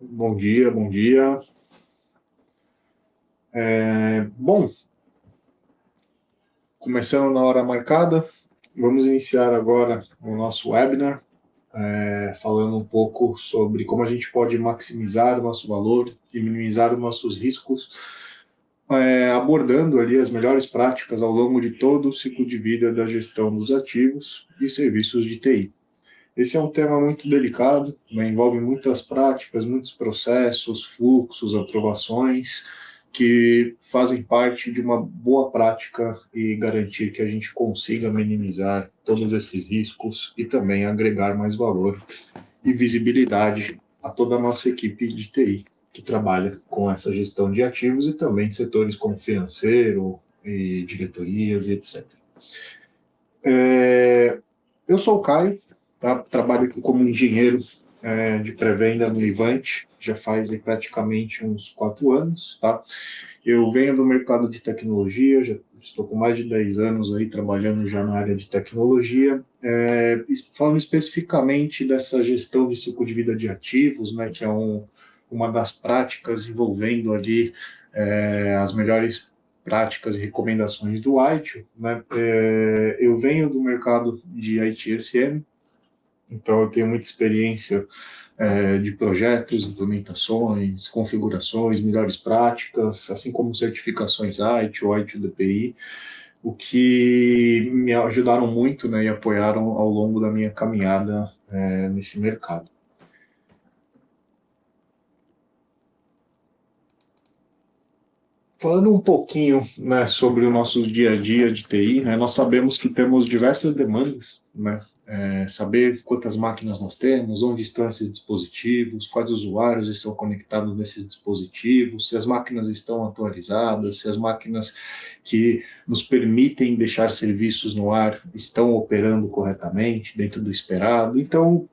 Bom dia, bom dia. Bom, começando na hora marcada, vamos iniciar agora o nosso webinar, falando um pouco sobre como a gente pode maximizar o nosso valor e minimizar os nossos riscos, abordando ali as melhores práticas ao longo de todo o ciclo de vida da gestão dos ativos e serviços de TI. Esse é um tema muito delicado, né? Envolve muitas práticas, muitos processos, fluxos, aprovações, que fazem parte de uma boa prática e garantir que a gente consiga minimizar todos esses riscos e também agregar mais valor e visibilidade a toda a nossa equipe de TI, que trabalha com essa gestão de ativos e também setores como financeiro e diretorias e etc. Eu sou o Caio, tá? Trabalho aqui como engenheiro de pré-venda no Ivante, já faz praticamente uns 4 anos. Tá? Eu venho do mercado de tecnologia, já estou com mais de 10 anos aí trabalhando já na área de tecnologia. Falando especificamente dessa gestão de ciclo de vida de ativos, né, que é uma das práticas envolvendo ali as melhores práticas e recomendações do ITIL, né? Eu venho do mercado de ITSM, então eu tenho muita experiência de projetos, implementações, configurações, melhores práticas, assim como certificações ITIL, ITIL DPI, o que me ajudaram muito, né, e apoiaram ao longo da minha caminhada nesse mercado. Falando um pouquinho, né, sobre o nosso dia a dia de TI, né, nós sabemos que temos diversas demandas, né, saber quantas máquinas nós temos, onde estão esses dispositivos, quais usuários estão conectados nesses dispositivos, se as máquinas estão atualizadas, se as máquinas que nos permitem deixar serviços no ar estão operando corretamente, dentro do esperado. Então,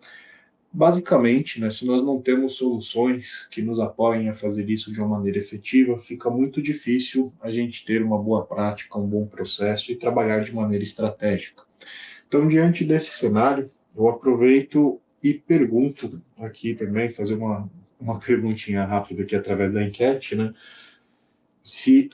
basicamente, né, se nós não temos soluções que nos apoiem a fazer isso de uma maneira efetiva, fica muito difícil a gente ter uma boa prática, um bom processo e trabalhar de maneira estratégica. Então, diante desse cenário, eu aproveito e pergunto aqui também, fazer uma perguntinha rápida aqui através da enquete, né, se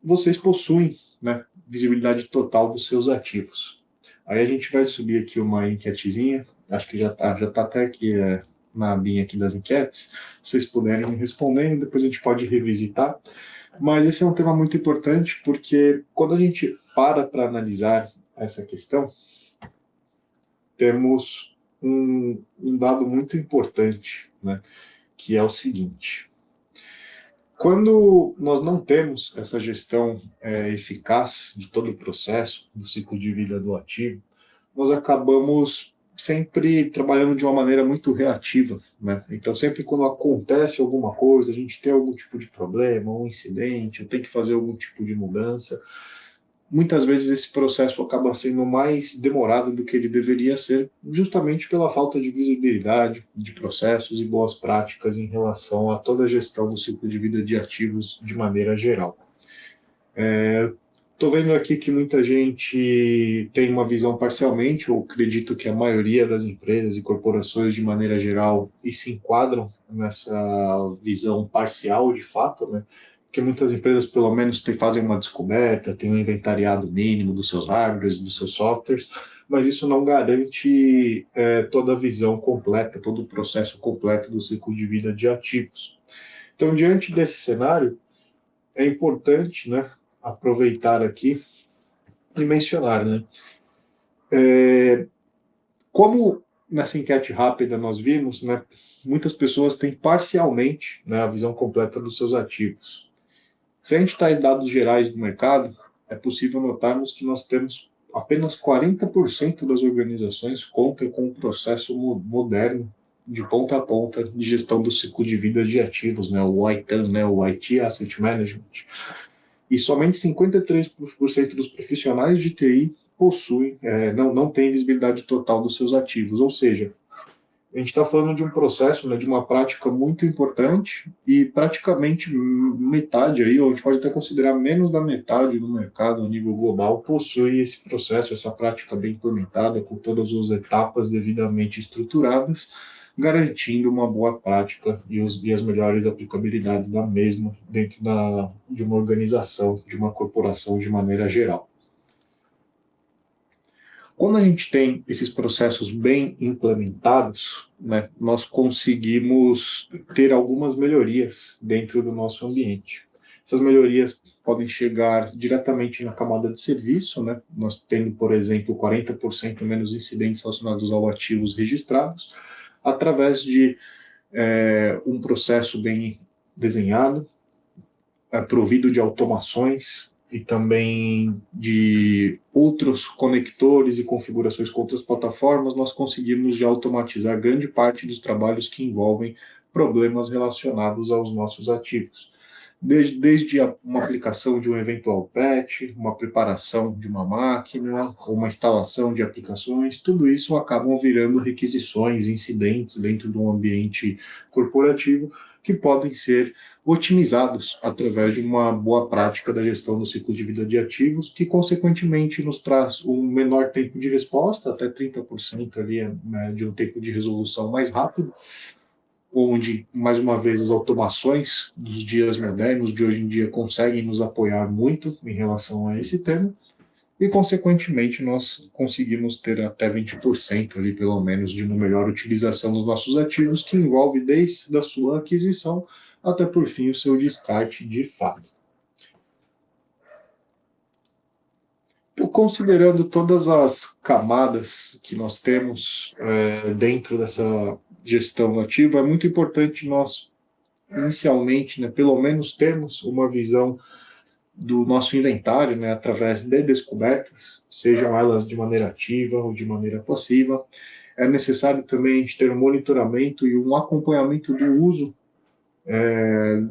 vocês possuem, né, visibilidade total dos seus ativos. Aí a gente vai subir aqui uma enquetezinha, acho que já tá até aqui na abinha aqui das enquetes, se vocês puderem me respondendo, depois a gente pode revisitar. Mas esse é um tema muito importante, porque quando a gente para analisar essa questão, temos um dado muito importante, né, que é o seguinte: quando nós não temos essa gestão eficaz de todo o processo, do ciclo de vida do ativo, nós acabamos sempre trabalhando de uma maneira muito reativa, né? Então, sempre quando acontece alguma coisa, a gente tem algum tipo de problema, um incidente, ou tem que fazer algum tipo de mudança, muitas vezes esse processo acaba sendo mais demorado do que ele deveria ser, justamente pela falta de visibilidade de processos e boas práticas em relação a toda a gestão do ciclo de vida de ativos de maneira geral. Estou vendo aqui que muita gente tem uma visão parcialmente, ou acredito que a maioria das empresas e corporações, de maneira geral, e se enquadram nessa visão parcial de fato, né? Porque muitas empresas, pelo menos, fazem uma descoberta, têm um inventariado mínimo dos seus hardwares, dos seus softwares, mas isso não garante toda a visão completa, todo o processo completo do ciclo de vida de ativos. Então, diante desse cenário, é importante, né, aproveitar aqui e mencionar, né? Como nessa enquete rápida nós vimos, né, muitas pessoas têm parcialmente, né, a visão completa dos seus ativos. Se a gente traz dados gerais do mercado, é possível notarmos que nós temos apenas 40% das organizações contam com um processo moderno de ponta a ponta de gestão do ciclo de vida de ativos, né, o ITAM, né, o IT Asset Management. E somente 53% dos profissionais de TI possuem, não tem visibilidade total dos seus ativos. Ou seja, a gente está falando de um processo, né, de uma prática muito importante e praticamente metade aí, ou a gente pode até considerar menos da metade do mercado a nível global possui esse processo, essa prática bem implementada, com todas as etapas devidamente estruturadas, garantindo uma boa prática e as melhores aplicabilidades da mesma dentro de uma organização, de uma corporação de maneira geral. Quando a gente tem esses processos bem implementados, né, nós conseguimos ter algumas melhorias dentro do nosso ambiente. Essas melhorias podem chegar diretamente na camada de serviço, né, nós tendo, por exemplo, 40% menos incidentes relacionados aos ativos registrados, através de um processo bem desenhado, provido de automações e também de outros conectores e configurações com outras plataformas, nós conseguimos já automatizar grande parte dos trabalhos que envolvem problemas relacionados aos nossos ativos. Desde uma aplicação de um eventual patch, uma preparação de uma máquina, uma instalação de aplicações, tudo isso acabam virando requisições, incidentes dentro de um ambiente corporativo que podem ser otimizados através de uma boa prática da gestão do ciclo de vida de ativos, que consequentemente nos traz um menor tempo de resposta, até 30% ali, né, de um tempo de resolução mais rápido, onde, mais uma vez, as automações dos dias modernos de hoje em dia conseguem nos apoiar muito em relação a esse tema, e, consequentemente, nós conseguimos ter até 20% ali, pelo menos, de uma melhor utilização dos nossos ativos, que envolve desde a sua aquisição até, por fim, o seu descarte de fato. Então, considerando todas as camadas que nós temos dentro dessa gestão ativa, é muito importante nós, inicialmente, né, pelo menos termos uma visão do nosso inventário, né, através de descobertas, sejam elas de maneira ativa ou de maneira passiva. É necessário também a gente ter um monitoramento e um acompanhamento do uso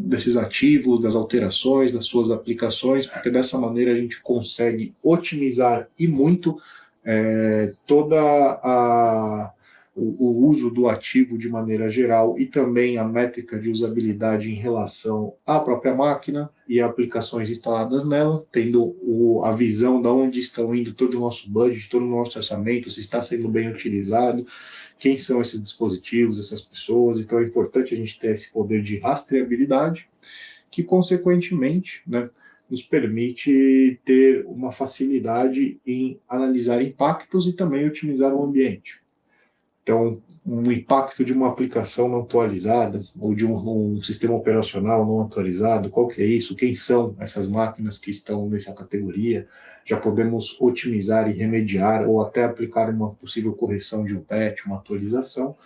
desses ativos, das alterações, das suas aplicações, porque dessa maneira a gente consegue otimizar e muito o uso do ativo de maneira geral e também a métrica de usabilidade em relação à própria máquina e aplicações instaladas nela, tendo a visão de onde estão indo todo o nosso budget, todo o nosso orçamento, se está sendo bem utilizado, quem são esses dispositivos, essas pessoas. Então é importante a gente ter esse poder de rastreabilidade, que consequentemente, né, nos permite ter uma facilidade em analisar impactos e também otimizar o ambiente. Então, um impacto de uma aplicação não atualizada ou de um sistema operacional não atualizado, qual que é isso? Quem são essas máquinas que estão nessa categoria? Já podemos otimizar e remediar ou até aplicar uma possível correção de um patch, uma atualização,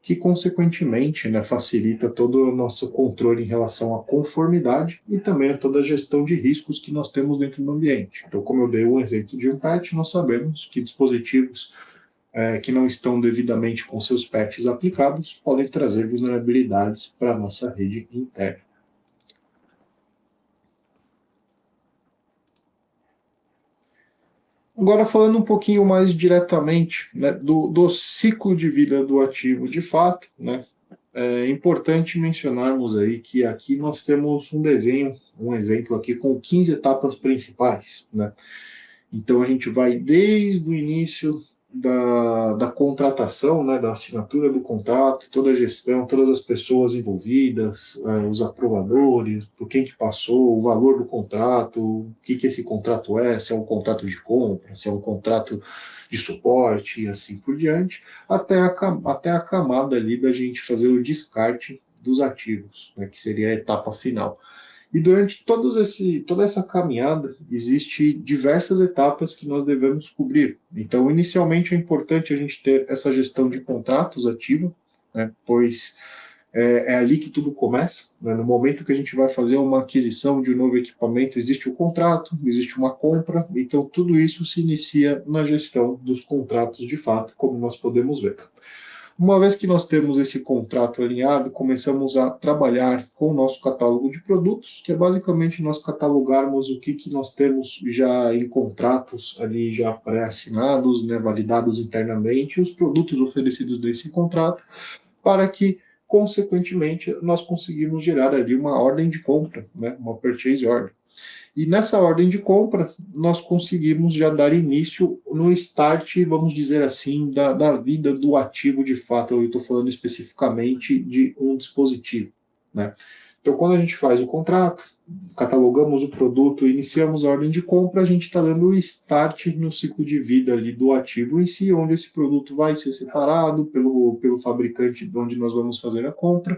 que consequentemente, né, facilita todo o nosso controle em relação à conformidade e também a toda a gestão de riscos que nós temos dentro do ambiente. Então, como eu dei um exemplo de um patch, nós sabemos que dispositivos que não estão devidamente com seus patches aplicados podem trazer vulnerabilidades para a nossa rede interna. Agora, falando um pouquinho mais diretamente, né, do ciclo de vida do ativo de fato, né, é importante mencionarmos aí que aqui nós temos um desenho, um exemplo aqui com 15 etapas principais, né? Então a gente vai desde o início da contratação, né, da assinatura do contrato, toda a gestão, todas as pessoas envolvidas, os aprovadores, por quem que passou, o valor do contrato, o que esse contrato é, se é um contrato de compra, se é um contrato de suporte e assim por diante, até a camada ali da gente fazer o descarte dos ativos, né, que seria a etapa final. E durante toda essa caminhada, existe diversas etapas que nós devemos cobrir. Então, inicialmente, é importante a gente ter essa gestão de contratos ativa, né, pois é ali que tudo começa. Né? No momento que a gente vai fazer uma aquisição de um novo equipamento, existe o contrato, existe uma compra, então tudo isso se inicia na gestão dos contratos de fato, como nós podemos ver. Uma vez que nós temos esse contrato alinhado, começamos a trabalhar com o nosso catálogo de produtos, que é basicamente nós catalogarmos o que nós temos já em contratos ali já pré-assinados, né, validados internamente, os produtos oferecidos nesse contrato, para que, consequentemente, nós conseguimos gerar ali uma ordem de compra, né, uma purchase order. E nessa ordem de compra, nós conseguimos já dar início no start, vamos dizer assim, da vida do ativo de fato. Eu estou falando especificamente de um dispositivo, né? Então, quando a gente faz o contrato, catalogamos o produto, iniciamos a ordem de compra, a gente está dando o start no ciclo de vida ali do ativo em si, onde esse produto vai ser separado pelo fabricante de onde nós vamos fazer a compra,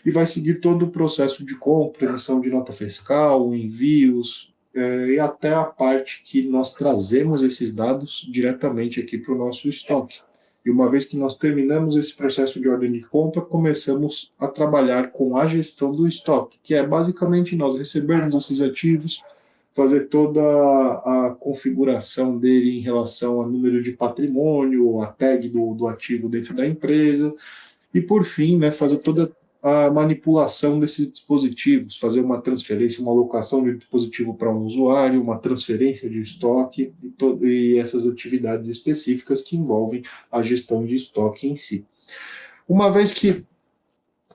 e vai seguir todo o processo de compra, emissão de nota fiscal, envios, e até a parte que nós trazemos esses dados diretamente aqui para o nosso estoque. E uma vez que nós terminamos esse processo de ordem de compra, começamos a trabalhar com a gestão do estoque, que é basicamente nós recebermos esses ativos, fazer toda a configuração dele em relação ao número de patrimônio, a tag do ativo dentro da empresa, e por fim, né, fazer toda a manipulação desses dispositivos, fazer uma transferência, uma alocação de dispositivo para um usuário, uma transferência de estoque e essas atividades específicas que envolvem a gestão de estoque em si. Uma vez que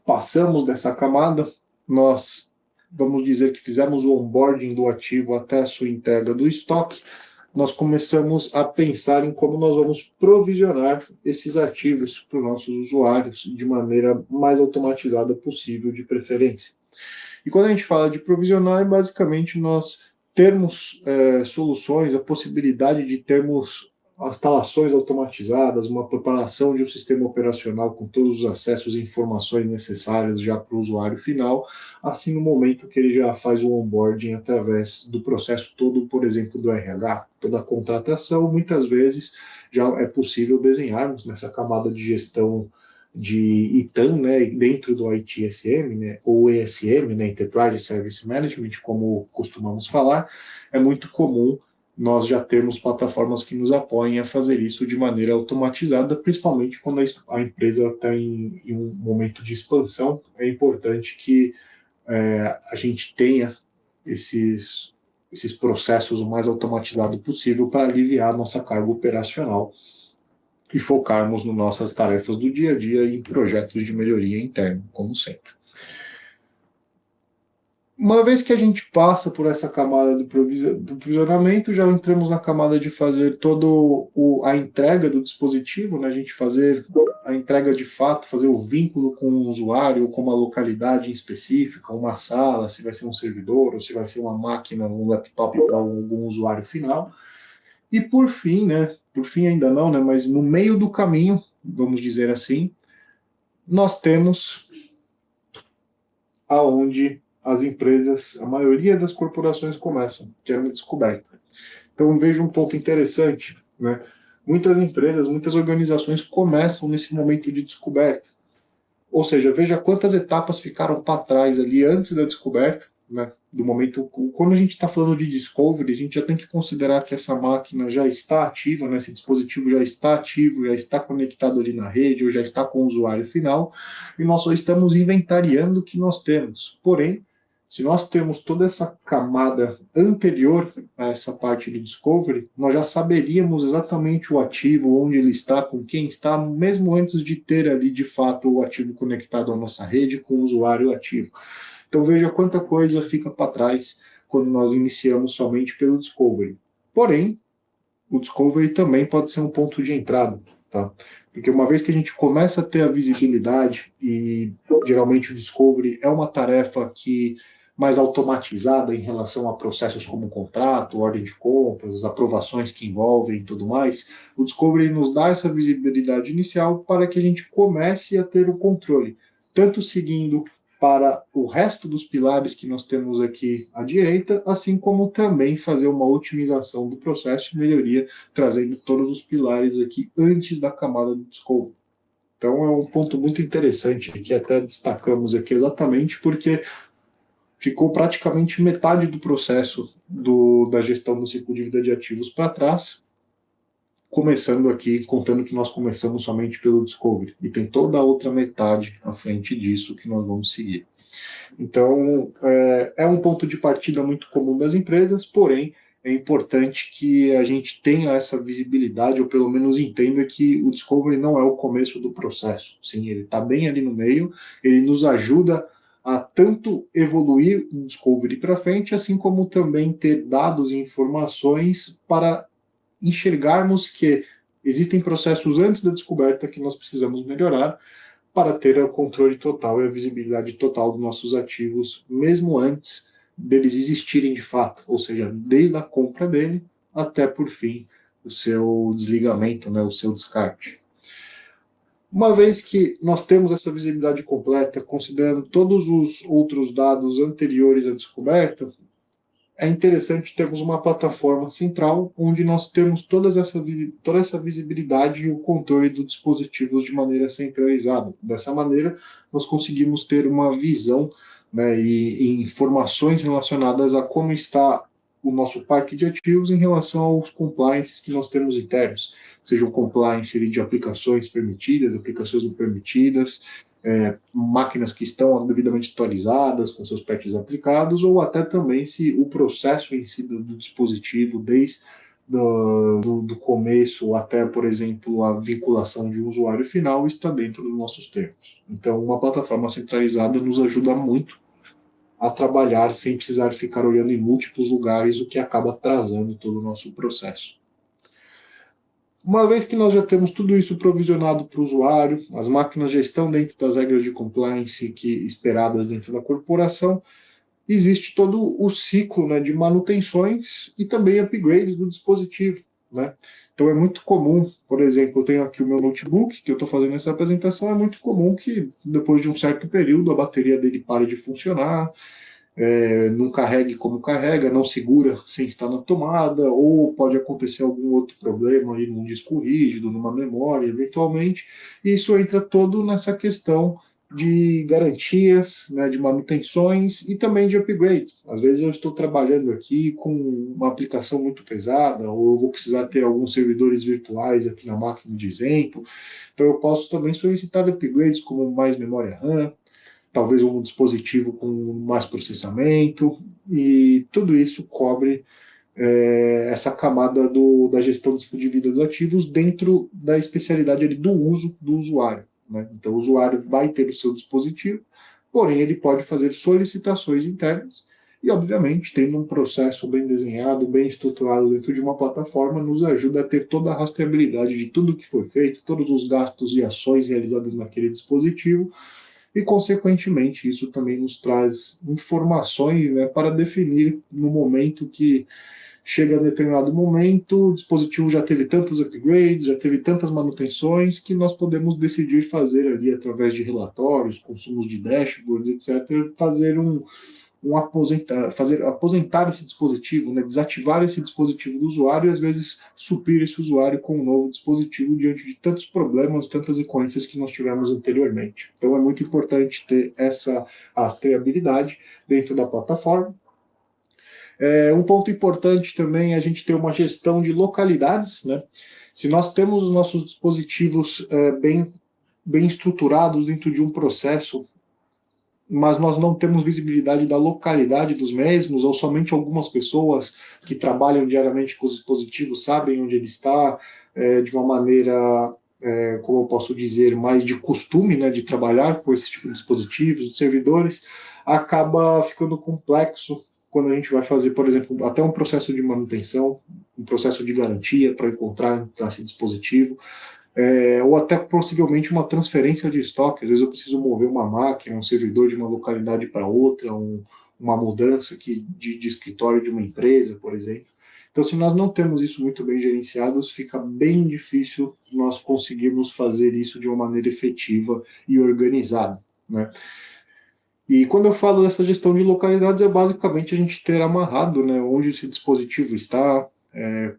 passamos dessa camada, nós vamos dizer que fizemos o onboarding do ativo até a sua entrega do estoque, nós começamos a pensar em como nós vamos provisionar esses ativos para os nossos usuários de maneira mais automatizada possível, de preferência. E quando a gente fala de provisionar, é basicamente nós termos soluções, a possibilidade de termos instalações automatizadas, uma preparação de um sistema operacional com todos os acessos e informações necessárias já para o usuário final, assim no momento que ele já faz o onboarding através do processo todo, por exemplo, do RH, toda a contratação, muitas vezes já é possível desenharmos nessa camada de gestão de ITAM, né, dentro do ITSM, né, ou ESM, né, Enterprise Service Management, como costumamos falar, é muito comum nós já temos plataformas que nos apoiem a fazer isso de maneira automatizada, principalmente quando a empresa está em um momento de expansão. É importante que a gente tenha esses processos o mais automatizado possível para aliviar a nossa carga operacional e focarmos nas nossas tarefas do dia a dia e em projetos de melhoria interna, como sempre. Uma vez que a gente passa por essa camada do provisionamento, já entramos na camada de fazer toda a entrega do dispositivo, né? A gente fazer a entrega de fato, fazer o vínculo com o usuário, ou com uma localidade em específica, uma sala, se vai ser um servidor, ou se vai ser uma máquina, um laptop para algum usuário final. E por fim, né? Por fim ainda não, né? Mas no meio do caminho, vamos dizer assim, nós temos aonde as empresas, a maioria das corporações começam, que é uma descoberta. Então veja um ponto interessante, né? Muitas empresas, muitas organizações começam nesse momento de descoberta. Ou seja, veja quantas etapas ficaram para trás ali antes da descoberta, né? Do momento, quando a gente está falando de discovery, a gente já tem que considerar que essa máquina já está ativa, né? Esse dispositivo já está ativo, já está conectado ali na rede, ou já está com o usuário final, e nós só estamos inventariando o que nós temos. Porém, se nós temos toda essa camada anterior a essa parte do discovery, nós já saberíamos exatamente o ativo, onde ele está, com quem está, mesmo antes de ter ali de fato o ativo conectado à nossa rede com o usuário ativo. Então veja quanta coisa fica para trás quando nós iniciamos somente pelo discovery. Porém, o discovery também pode ser um ponto de entrada, tá? Porque uma vez que a gente começa a ter a visibilidade, e geralmente o discovery é uma tarefa que mais automatizada em relação a processos como contrato, ordem de compras, as aprovações que envolvem e tudo mais, o discovery nos dá essa visibilidade inicial para que a gente comece a ter o controle, tanto seguindo para o resto dos pilares que nós temos aqui à direita, assim como também fazer uma otimização do processo de melhoria, trazendo todos os pilares aqui antes da camada do discovery. Então é um ponto muito interessante que até destacamos aqui exatamente porque ficou praticamente metade do processo da gestão do ciclo de vida de ativos para trás, começando aqui, contando que nós começamos somente pelo discovery, e tem toda a outra metade à frente disso que nós vamos seguir. Então, é um ponto de partida muito comum das empresas, porém, é importante que a gente tenha essa visibilidade, ou pelo menos entenda que o discovery não é o começo do processo. Sim, ele está bem ali no meio, ele nos ajuda a tanto evoluir o Discovery para frente, assim como também ter dados e informações para enxergarmos que existem processos antes da descoberta que nós precisamos melhorar para ter o controle total e a visibilidade total dos nossos ativos, mesmo antes deles existirem de fato, ou seja, desde a compra dele até, por fim, o seu desligamento, né, o seu descarte. Uma vez que nós temos essa visibilidade completa, considerando todos os outros dados anteriores à descoberta, é interessante termos uma plataforma central onde nós temos toda essa visibilidade e o controle dos dispositivos de maneira centralizada. Dessa maneira, nós conseguimos ter uma visão, né, e informações relacionadas a como está o nosso parque de ativos em relação aos compliances que nós temos internos, seja o compliance de aplicações permitidas, aplicações não permitidas, máquinas que estão devidamente atualizadas, com seus patches aplicados, ou até também se o processo em si do dispositivo, desde do começo até, por exemplo, a vinculação de um usuário final, está dentro dos nossos termos. Então, uma plataforma centralizada nos ajuda muito a trabalhar sem precisar ficar olhando em múltiplos lugares, o que acaba atrasando todo o nosso processo. Uma vez que nós já temos tudo isso provisionado para o usuário, as máquinas já estão dentro das regras de compliance esperadas dentro da corporação, existe todo o ciclo, né, de manutenções e também upgrades do dispositivo. Né? Então é muito comum, por exemplo, eu tenho aqui o meu notebook, que eu estou fazendo essa apresentação, é muito comum que depois de um certo período a bateria dele pare de funcionar, não carregue como carrega, não segura sem estar na tomada, ou pode acontecer algum outro problema ali num disco rígido, numa memória, eventualmente. E isso entra todo nessa questão de garantias, né, de manutenções e também de upgrade. Às vezes eu estou trabalhando aqui com uma aplicação muito pesada, ou eu vou precisar ter alguns servidores virtuais aqui na máquina de exemplo, então eu posso também solicitar upgrades como mais memória RAM, talvez um dispositivo com mais processamento, e tudo isso cobre essa camada da gestão de vida dos ativos dentro da especialidade ali, do uso do usuário. Né? Então, o usuário vai ter o seu dispositivo, porém, ele pode fazer solicitações internas, e, obviamente, tendo um processo bem desenhado, bem estruturado dentro de uma plataforma, nos ajuda a ter toda a rastreabilidade de tudo que foi feito, todos os gastos e ações realizadas naquele dispositivo, e, consequentemente, isso também nos traz informações, né, para definir no momento que chega a determinado momento, o dispositivo já teve tantos upgrades, já teve tantas manutenções, que nós podemos decidir fazer ali, através de relatórios, consumos de dashboard, etc., fazer aposentar esse dispositivo, né, desativar esse dispositivo do usuário e às vezes suprir esse usuário com um novo dispositivo diante de tantos problemas, tantas ocorrências que nós tivemos anteriormente. Então é muito importante ter essa rastreabilidade dentro da plataforma. Um ponto importante também é a gente ter uma gestão de localidades, né? Se nós temos os nossos dispositivos bem estruturados dentro de um processo, mas nós não temos visibilidade da localidade dos mesmos, ou somente algumas pessoas que trabalham diariamente com os dispositivos sabem onde ele está, de uma maneira, como eu posso dizer, mais de costume, né, de trabalhar com esse tipo de dispositivos, de servidores, acaba ficando complexo quando a gente vai fazer, por exemplo, até um processo de manutenção, um processo de garantia para encontrar esse dispositivo, ou até possivelmente uma transferência de estoque. Às vezes eu preciso mover uma máquina, um servidor de uma localidade para outra, uma mudança de escritório de uma empresa, por exemplo. Então, se nós não temos isso muito bem gerenciado, fica bem difícil nós conseguirmos fazer isso de uma maneira efetiva e organizada. Né? E quando eu falo dessa gestão de localidades, é basicamente a gente ter amarrado, né, onde esse dispositivo está,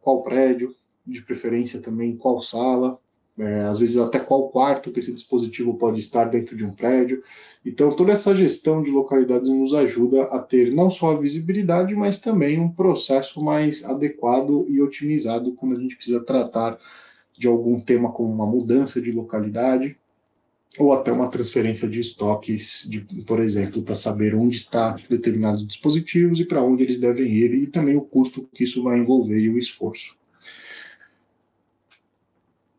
qual prédio, de preferência também qual sala, às vezes até qual quarto que esse dispositivo pode estar dentro de um prédio. Então, toda essa gestão de localidades nos ajuda a ter não só a visibilidade, mas também um processo mais adequado e otimizado quando a gente precisa tratar de algum tema como uma mudança de localidade, ou até uma transferência de estoques, por exemplo, para saber onde está determinados dispositivos e para onde eles devem ir, e também o custo que isso vai envolver e o esforço.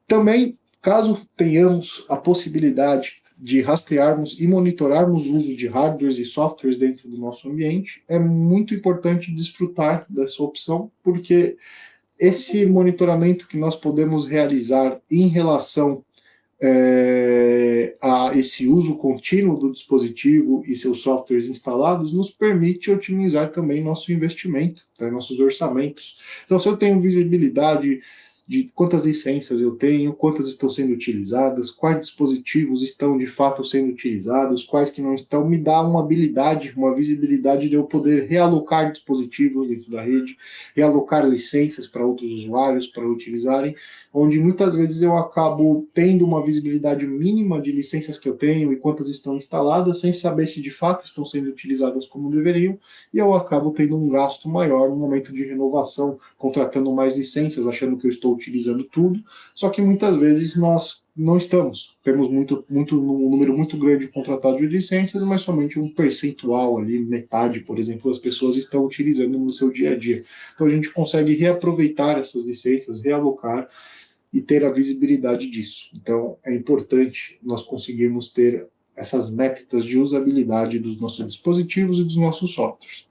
Também, caso tenhamos a possibilidade de rastrearmos e monitorarmos o uso de hardwares e softwares dentro do nosso ambiente, é muito importante desfrutar dessa opção, porque esse monitoramento que nós podemos realizar em relação a esse uso contínuo do dispositivo e seus softwares instalados nos permite otimizar também nosso investimento, tá? Nossos orçamentos. Então, se eu tenho visibilidade de quantas licenças eu tenho, quantas estão sendo utilizadas, quais dispositivos estão de fato sendo utilizados, quais que não estão, me dá uma habilidade, uma visibilidade de eu poder realocar dispositivos dentro da rede, realocar licenças para outros usuários para utilizarem, onde muitas vezes eu acabo tendo uma visibilidade mínima de licenças que eu tenho e quantas estão instaladas, sem saber se de fato estão sendo utilizadas como deveriam, e eu acabo tendo um gasto maior no momento de renovação, contratando mais licenças, achando que eu estou utilizando tudo, só que muitas vezes nós não estamos. Temos um número muito grande contratado de licenças, mas somente um percentual ali, metade, por exemplo, das pessoas estão utilizando no seu dia a dia. Então a gente consegue reaproveitar essas licenças, realocar e ter a visibilidade disso. Então é importante nós conseguirmos ter essas métricas de usabilidade dos nossos dispositivos e dos nossos softwares.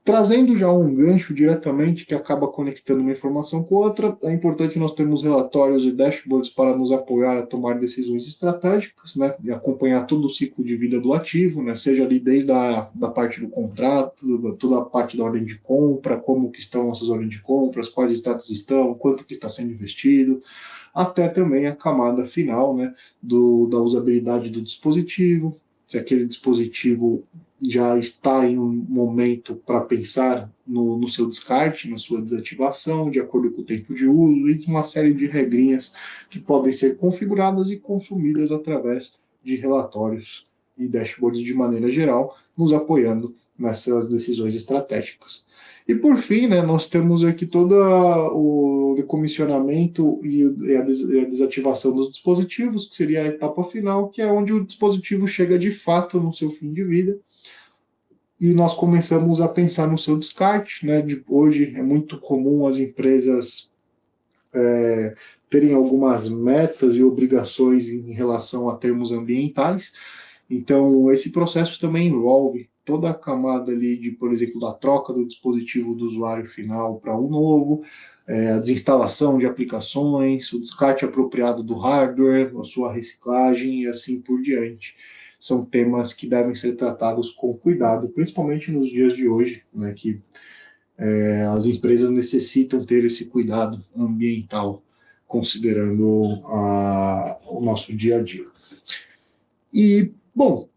Trazendo já um gancho diretamente que acaba conectando uma informação com outra, é importante nós termos relatórios e dashboards para nos apoiar a tomar decisões estratégicas, né, e acompanhar todo o ciclo de vida do ativo, né, seja ali desde da parte do contrato, toda a parte da ordem de compra, como que estão nossas ordens de compras, quais status estão, quanto que está sendo investido, até também a camada final, né, da usabilidade do dispositivo, se aquele dispositivo já está em um momento para pensar no seu descarte, na sua desativação, de acordo com o tempo de uso, e uma série de regrinhas que podem ser configuradas e consumidas através de relatórios e dashboards de maneira geral, nos apoiando nessas decisões estratégicas. E por fim, né, nós temos aqui todo o decomissionamento e a desativação dos dispositivos, que seria a etapa final, que é onde o dispositivo chega de fato no seu fim de vida, e nós começamos a pensar no seu descarte, né? Hoje é muito comum as empresas terem algumas metas e obrigações em relação a termos ambientais. Então, esse processo também envolve toda a camada ali de, por exemplo, da troca do dispositivo do usuário final para um novo, a desinstalação de aplicações, o descarte apropriado do hardware, a sua reciclagem e assim por diante. São temas que devem ser tratados com cuidado, principalmente nos dias de hoje, né, que as empresas necessitam ter esse cuidado ambiental, considerando o nosso dia a dia. E, bom,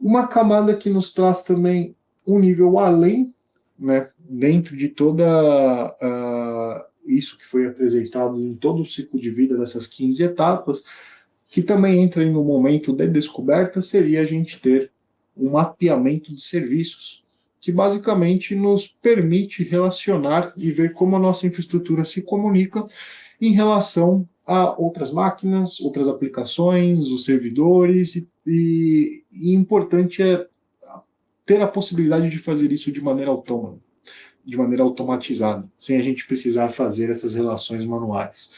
uma camada que nos traz também um nível além, né, dentro de toda isso que foi apresentado em todo o ciclo de vida dessas 15 etapas, que também entra em um momento de descoberta, seria a gente ter um mapeamento de serviços, que basicamente nos permite relacionar e ver como a nossa infraestrutura se comunica em relação a outras máquinas, outras aplicações, os servidores, e importante é ter a possibilidade de fazer isso de maneira autônoma, de maneira automatizada, sem a gente precisar fazer essas relações manuais.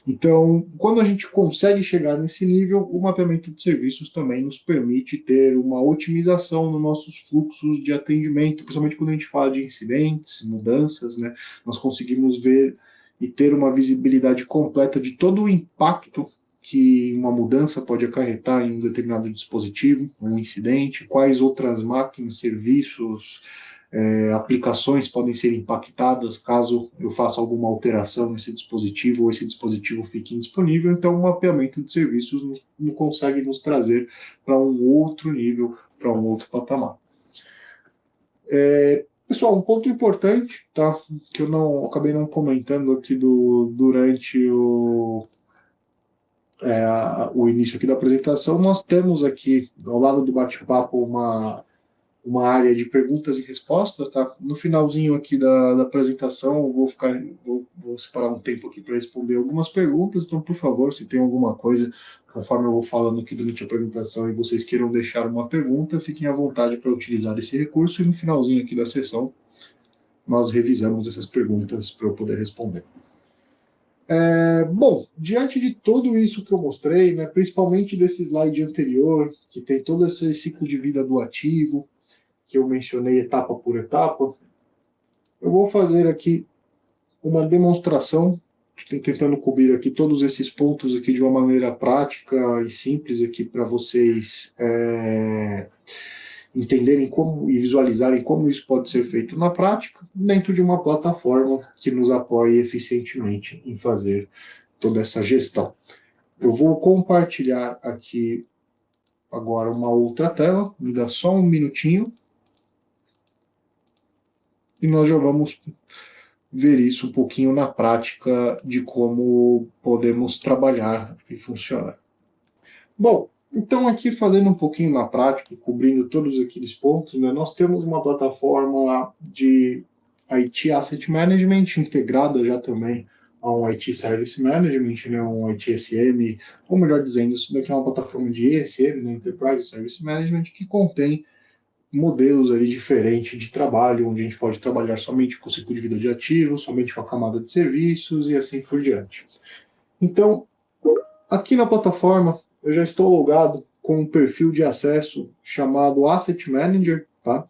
Então, quando a gente consegue chegar nesse nível, o mapeamento de serviços também nos permite ter uma otimização nos nossos fluxos de atendimento, principalmente quando a gente fala de incidentes, mudanças, né? Nós conseguimos ver e ter uma visibilidade completa de todo o impacto que uma mudança pode acarretar em um determinado dispositivo, um incidente, quais outras máquinas, serviços, aplicações podem ser impactadas caso eu faça alguma alteração nesse dispositivo ou esse dispositivo fique indisponível. Então, o mapeamento de serviços não consegue nos trazer para um outro nível, para um outro patamar. Pessoal, um ponto importante, tá, que eu acabei não comentando aqui durante o início aqui da apresentação, nós temos aqui, ao lado do bate-papo, uma área de perguntas e respostas, tá? No finalzinho aqui da apresentação, eu vou separar um tempo aqui para responder algumas perguntas, então, por favor, se tem alguma coisa, conforme eu vou falando aqui durante a apresentação e vocês queiram deixar uma pergunta, fiquem à vontade para utilizar esse recurso, e no finalzinho aqui da sessão, nós revisamos essas perguntas para eu poder responder. Bom, diante de tudo isso que eu mostrei, né, principalmente desse slide anterior, que tem todo esse ciclo de vida do ativo, que eu mencionei etapa por etapa, eu vou fazer aqui uma demonstração, tentando cobrir aqui todos esses pontos aqui de uma maneira prática e simples aqui para vocês entenderem como e visualizarem como isso pode ser feito na prática, dentro de uma plataforma que nos apoie eficientemente em fazer toda essa gestão. Eu vou compartilhar aqui agora uma outra tela, me dá só um minutinho, e nós já vamos ver isso um pouquinho na prática de como podemos trabalhar e funcionar. Bom, então aqui fazendo um pouquinho na prática, cobrindo todos aqueles pontos, né, nós temos uma plataforma de IT Asset Management integrada já também a um IT Service Management, né, um ITSM, ou melhor dizendo, isso daqui é uma plataforma de ESM, né, Enterprise Service Management, que contém modelos ali diferentes de trabalho, onde a gente pode trabalhar somente com o ciclo de vida de ativos, somente com a camada de serviços e assim por diante. Então, aqui na plataforma, eu já estou logado com um perfil de acesso chamado Asset Manager, tá?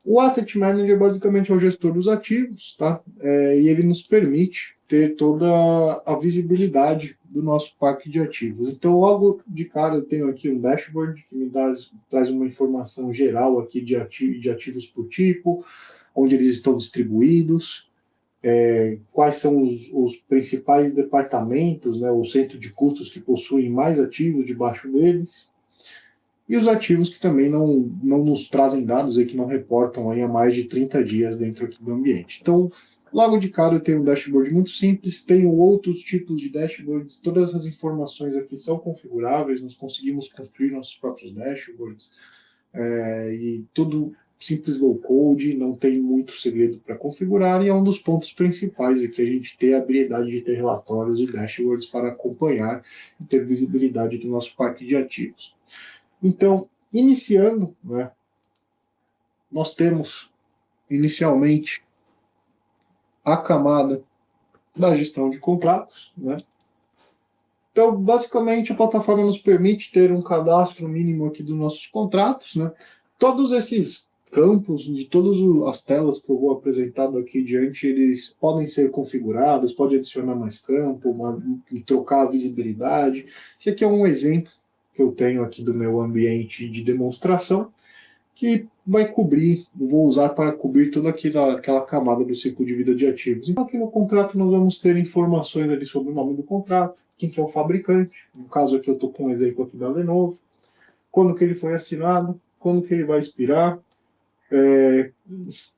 O Asset Manager basicamente é o gestor dos ativos, tá? E ele nos permite ter toda a visibilidade do nosso parque de ativos. Então, logo de cara, eu tenho aqui um dashboard que me traz uma informação geral aqui de ativos por tipo, onde eles estão distribuídos, quais são os principais departamentos, né, o centro de custos que possuem mais ativos debaixo deles, e os ativos que também não nos trazem dados e que não reportam aí há mais de 30 dias dentro aqui do ambiente. Então, logo de cara eu tenho um dashboard muito simples, tenho outros tipos de dashboards, todas as informações aqui são configuráveis, nós conseguimos construir nossos próprios dashboards, e tudo simples low code, não tem muito segredo para configurar, e é um dos pontos principais aqui a gente ter a habilidade de ter relatórios e dashboards para acompanhar e ter visibilidade do nosso parque de ativos. Então, iniciando, né, nós temos inicialmente a camada da gestão de contratos, né? Então, basicamente, a plataforma nos permite ter um cadastro mínimo aqui dos nossos contratos, né? Todos esses campos, de todas as telas que eu vou apresentando aqui diante, eles podem ser configurados, pode adicionar mais campo, trocar a visibilidade. Esse aqui é um exemplo que eu tenho aqui do meu ambiente de demonstração, que vai cobrir, vou usar para cobrir toda aquela camada do ciclo de vida de ativos. Então, aqui no contrato nós vamos ter informações ali sobre o nome do contrato, quem que é o fabricante, no caso aqui eu estou com um exemplo aqui da Lenovo, quando que ele foi assinado, quando que ele vai expirar, é,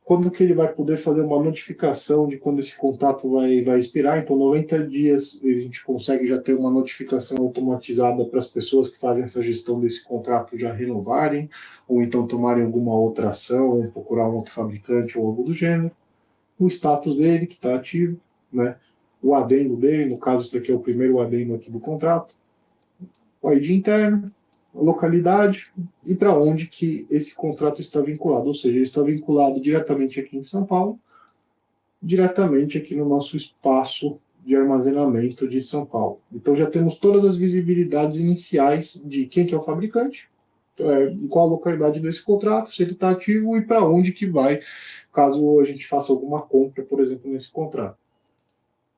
quando que ele vai poder fazer uma notificação de quando esse contrato vai expirar. Então, 90 dias a gente consegue já ter uma notificação automatizada para as pessoas que fazem essa gestão desse contrato já renovarem, ou então tomarem alguma outra ação, ou procurar um outro fabricante ou algo do gênero. O status dele, que está ativo, né? O adendo dele, no caso, esse daqui é o primeiro adendo aqui do contrato, o ID interno, a localidade e para onde que esse contrato está vinculado, ou seja, ele está vinculado diretamente aqui em São Paulo, diretamente aqui no nosso espaço de armazenamento de São Paulo. Então já temos todas as visibilidades iniciais de quem que é o fabricante, em qual a localidade desse contrato, se ele está ativo e para onde que vai, caso a gente faça alguma compra, por exemplo, nesse contrato.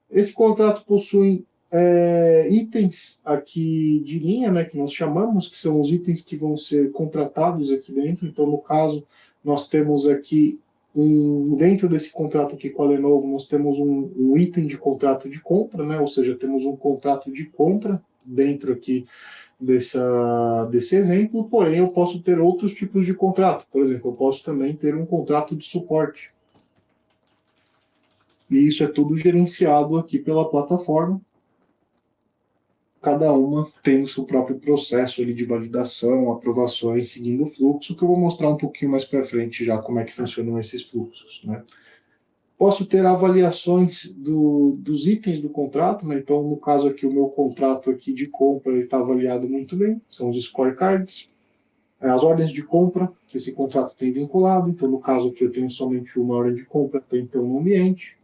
Esse contrato possui itens aqui de linha, né, que nós chamamos, que são os itens que vão ser contratados aqui dentro. Então, no caso, nós temos aqui, dentro desse contrato aqui com a Lenovo, nós temos um item de contrato de compra, né, ou seja, temos um contrato de compra dentro aqui desse exemplo, porém eu posso ter outros tipos de contrato. Por exemplo, eu posso também ter um contrato de suporte. E isso é tudo gerenciado aqui pela plataforma, cada uma tem o seu próprio processo ali de validação, aprovações, seguindo o fluxo, que eu vou mostrar um pouquinho mais para frente já como é que funcionam esses fluxos, né? Posso ter avaliações dos itens do contrato, né? Então, no caso aqui, o meu contrato aqui de compra está avaliado muito bem, são os scorecards, as ordens de compra que esse contrato tem vinculado. Então, no caso aqui, eu tenho somente uma ordem de compra, tem então no ambiente.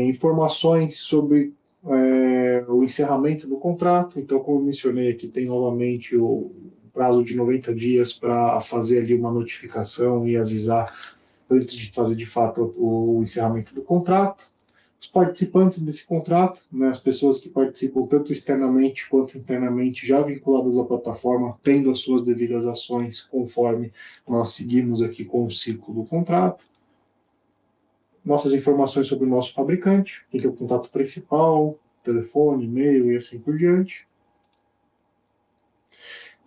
informações sobre o encerramento do contrato. Então, como eu mencionei aqui, tem novamente o prazo de 90 dias para fazer ali uma notificação e avisar antes de fazer de fato o encerramento do contrato. Os participantes desse contrato, né, as pessoas que participam tanto externamente quanto internamente, já vinculadas à plataforma, tendo as suas devidas ações conforme nós seguimos aqui com o ciclo do contrato. Nossas informações sobre o nosso fabricante, que é o contato principal, telefone, e-mail e assim por diante.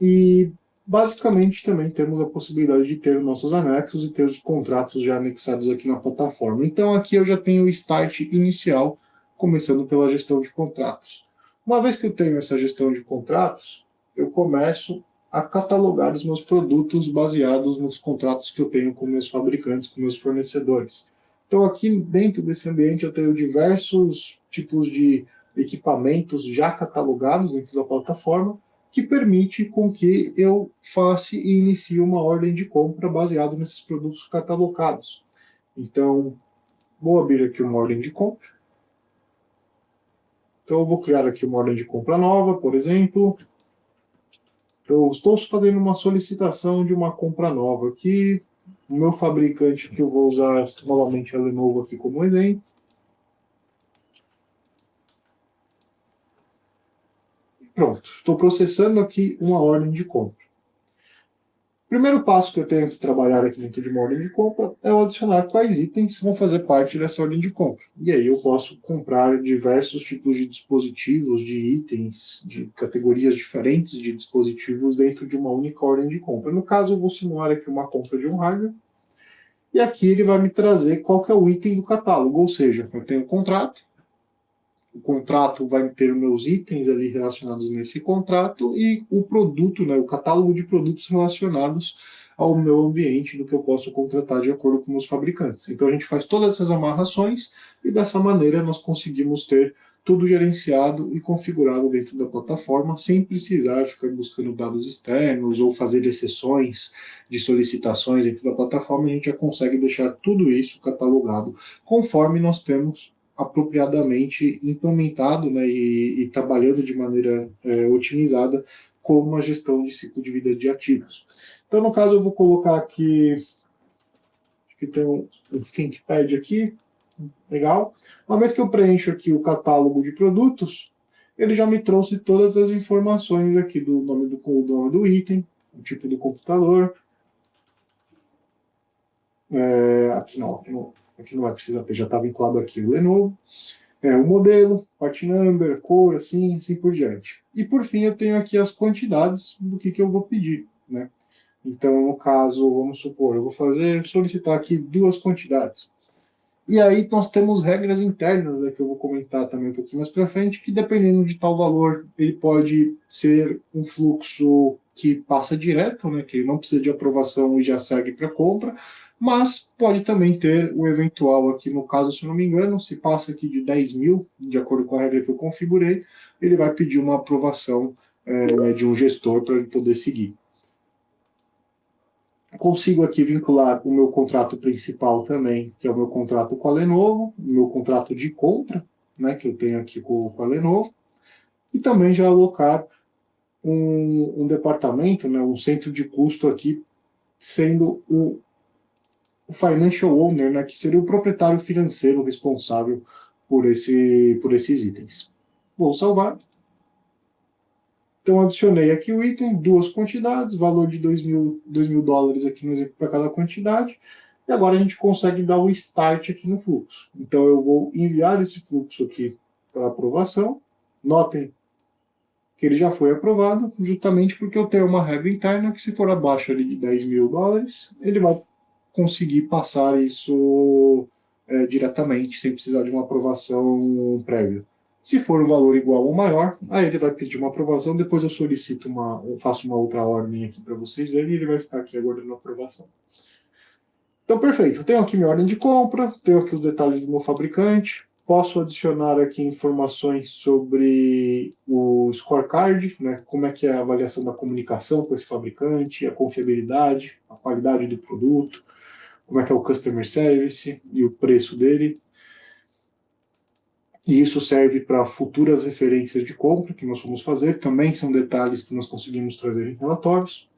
E basicamente também temos a possibilidade de ter os nossos anexos e ter os contratos já anexados aqui na plataforma. Então aqui eu já tenho o start inicial, começando pela gestão de contratos. Uma vez que eu tenho essa gestão de contratos, eu começo a catalogar os meus produtos baseados nos contratos que eu tenho com meus fabricantes, com meus fornecedores. Então aqui dentro desse ambiente eu tenho diversos tipos de equipamentos já catalogados dentro da plataforma, que permite com que eu faça e inicie uma ordem de compra baseada nesses produtos catalogados. Então, vou abrir aqui uma ordem de compra. Então, eu vou criar aqui uma ordem de compra nova, por exemplo. Eu estou fazendo uma solicitação de uma compra nova aqui. O meu fabricante, que eu vou usar novamente a Lenovo aqui como exemplo. Pronto, estou processando aqui uma ordem de compra. O primeiro passo que eu tenho que trabalhar aqui dentro de uma ordem de compra é o adicionar quais itens vão fazer parte dessa ordem de compra. E aí eu posso comprar diversos tipos de dispositivos, de itens, de categorias diferentes de dispositivos dentro de uma única ordem de compra. No caso, eu vou simular aqui uma compra de um hardware. E aqui ele vai me trazer qual que é o item do catálogo, ou seja, eu tenho um contrato, o contrato vai ter meus itens ali relacionados nesse contrato e o produto, né, o catálogo de produtos relacionados ao meu ambiente, do que eu posso contratar de acordo com os fabricantes. Então a gente faz todas essas amarrações e dessa maneira nós conseguimos ter tudo gerenciado e configurado dentro da plataforma, sem precisar ficar buscando dados externos ou fazer exceções de solicitações dentro da plataforma. A gente já consegue deixar tudo isso catalogado conforme nós temos apropriadamente implementado, né, e trabalhando de maneira otimizada com uma gestão de ciclo de vida de ativos. Então, no caso, eu vou colocar aqui, acho que tem um ThinkPad aqui, legal. Uma vez que eu preencho aqui o catálogo de produtos, ele já me trouxe todas as informações aqui do nome do item, o tipo do computador. Aqui não vai precisar ter, já está vinculado aqui o Lenovo. O modelo, part number, cor, assim por diante. E por fim, eu tenho aqui as quantidades do que eu vou pedir, né? Então, no caso, vamos supor, eu vou solicitar aqui 2 quantidades. E aí nós temos regras internas, né, que eu vou comentar também um pouquinho mais para frente, que dependendo de tal valor, ele pode ser um fluxo que passa direto, né, que ele não precisa de aprovação e já segue para compra, mas pode também ter o eventual aqui, no caso, se eu não me engano, se passa aqui de 10 mil, de acordo com a regra que eu configurei, ele vai pedir uma aprovação de um gestor para ele poder seguir. Consigo aqui vincular o meu contrato principal também, que é o meu contrato com a Lenovo, o meu contrato de compra, né, que eu tenho aqui com a Lenovo, e também já alocar um departamento, né, um centro de custo aqui, sendo o financial owner, né, que seria o proprietário financeiro responsável por esses itens. Vou salvar. Então, adicionei aqui o item, 2 quantidades, valor de $2.000 aqui no exemplo para cada quantidade. E agora a gente consegue dar o start aqui no fluxo. Então, eu vou enviar esse fluxo aqui para aprovação. Notem que ele já foi aprovado, justamente porque eu tenho uma regra interna que, se for abaixo ali de $10.000, ele vai conseguir passar isso diretamente, sem precisar de uma aprovação prévia. Se for um valor igual ou maior, aí ele vai pedir uma aprovação, depois eu solicito eu faço uma outra ordem aqui para vocês verem e ele vai ficar aqui aguardando a aprovação. Então, perfeito. Eu tenho aqui minha ordem de compra, tenho aqui os detalhes do meu fabricante, posso adicionar aqui informações sobre o scorecard, né, como é que é a avaliação da comunicação com esse fabricante, a confiabilidade, a qualidade do produto, como é que é o customer service e o preço dele. e isso serve para futuras referências de compra que nós vamos fazer, também são detalhes que nós conseguimos trazer em relatórios.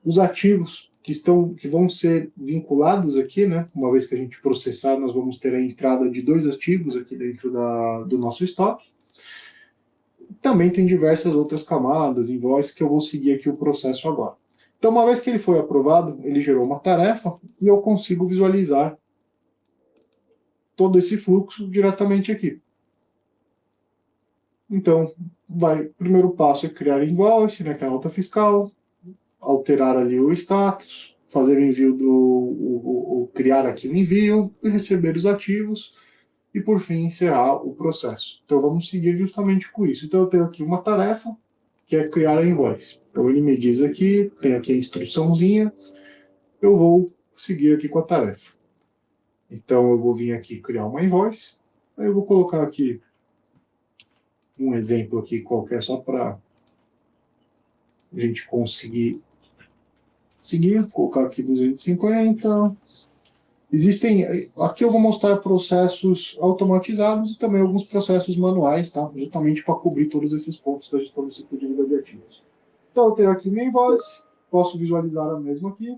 Os ativos que vão ser vinculados aqui, né? Uma vez que a gente processar, nós vamos ter a entrada de 2 ativos aqui dentro do nosso estoque. Também tem diversas outras camadas, invoice, que eu vou seguir aqui o processo agora. Então, uma vez que ele foi aprovado, ele gerou uma tarefa e eu consigo visualizar todo esse fluxo diretamente aqui. Então, o primeiro passo é criar invoice, né, que é a nota fiscal, alterar ali o status, fazer o envio criar aqui o envio, receber os ativos e por fim encerrar o processo. Então vamos seguir justamente com isso. Então eu tenho aqui uma tarefa que é criar a invoice. Então ele me diz aqui, tem aqui a instruçãozinha, eu vou seguir aqui com a tarefa. Então eu vou vir aqui criar uma invoice, aí eu vou colocar aqui um exemplo aqui qualquer só para a gente conseguir seguir, vou colocar aqui 250. Existem, aqui eu vou mostrar processos automatizados e também alguns processos manuais, tá? Justamente para cobrir todos esses pontos da gestão do ciclo de vida de ativos. Então eu tenho aqui minha invoice, posso visualizar a mesma aqui.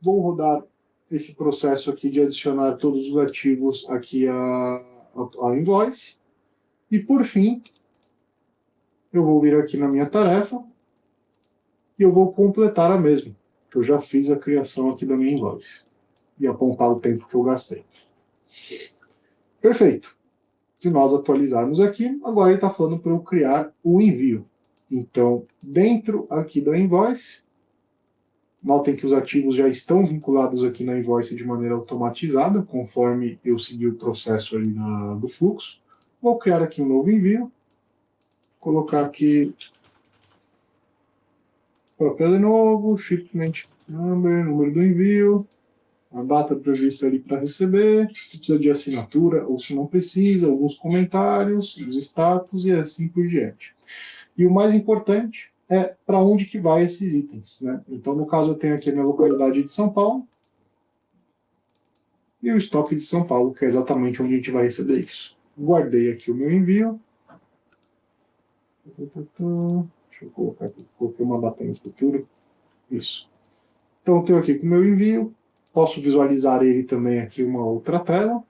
Vou rodar esse processo aqui de adicionar todos os ativos aqui à invoice. E por fim, eu vou vir aqui na minha tarefa e eu vou completar a mesma, que eu já fiz a criação aqui da minha invoice e apontar o tempo que eu gastei. Perfeito. Se nós atualizarmos aqui, agora ele está falando para eu criar o envio. Então, dentro aqui da invoice, notem que os ativos já estão vinculados aqui na invoice de maneira automatizada, conforme eu segui o processo ali do fluxo. Vou criar aqui um novo envio, colocar aqui papel de novo, shipment number, número do envio, a data prevista ali para receber, se precisa de assinatura ou se não precisa, alguns comentários, os status e assim por diante. E o mais importante é para onde que vai esses itens, né? Então, no caso, eu tenho aqui a minha localidade de São Paulo e o estoque de São Paulo, que é exatamente onde a gente vai receber isso. Guardei aqui o meu envio. Deixa eu colocar aqui, coloquei uma data no futuro. Isso. Então, eu tenho aqui com o meu envio, posso visualizar ele também aqui uma outra tela.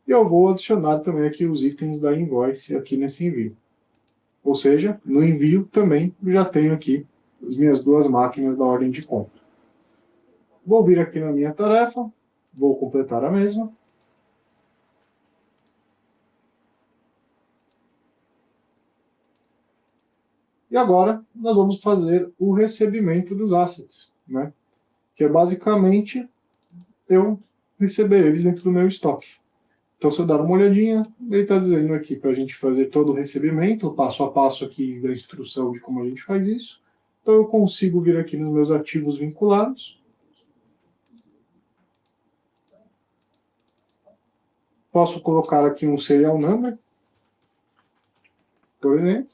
E eu vou adicionar também aqui os itens da invoice aqui nesse envio. Ou seja, no envio também já tenho aqui as minhas 2 máquinas da ordem de compra. Vou vir aqui na minha tarefa, vou completar a mesma. E agora nós vamos fazer o recebimento dos assets, né? Que é basicamente eu receber eles dentro do meu estoque. Então, se eu dar uma olhadinha, ele está dizendo aqui para a gente fazer todo o recebimento, o passo a passo aqui da instrução de como a gente faz isso. Então, eu consigo vir aqui nos meus ativos vinculados. Posso colocar aqui um serial number, por exemplo.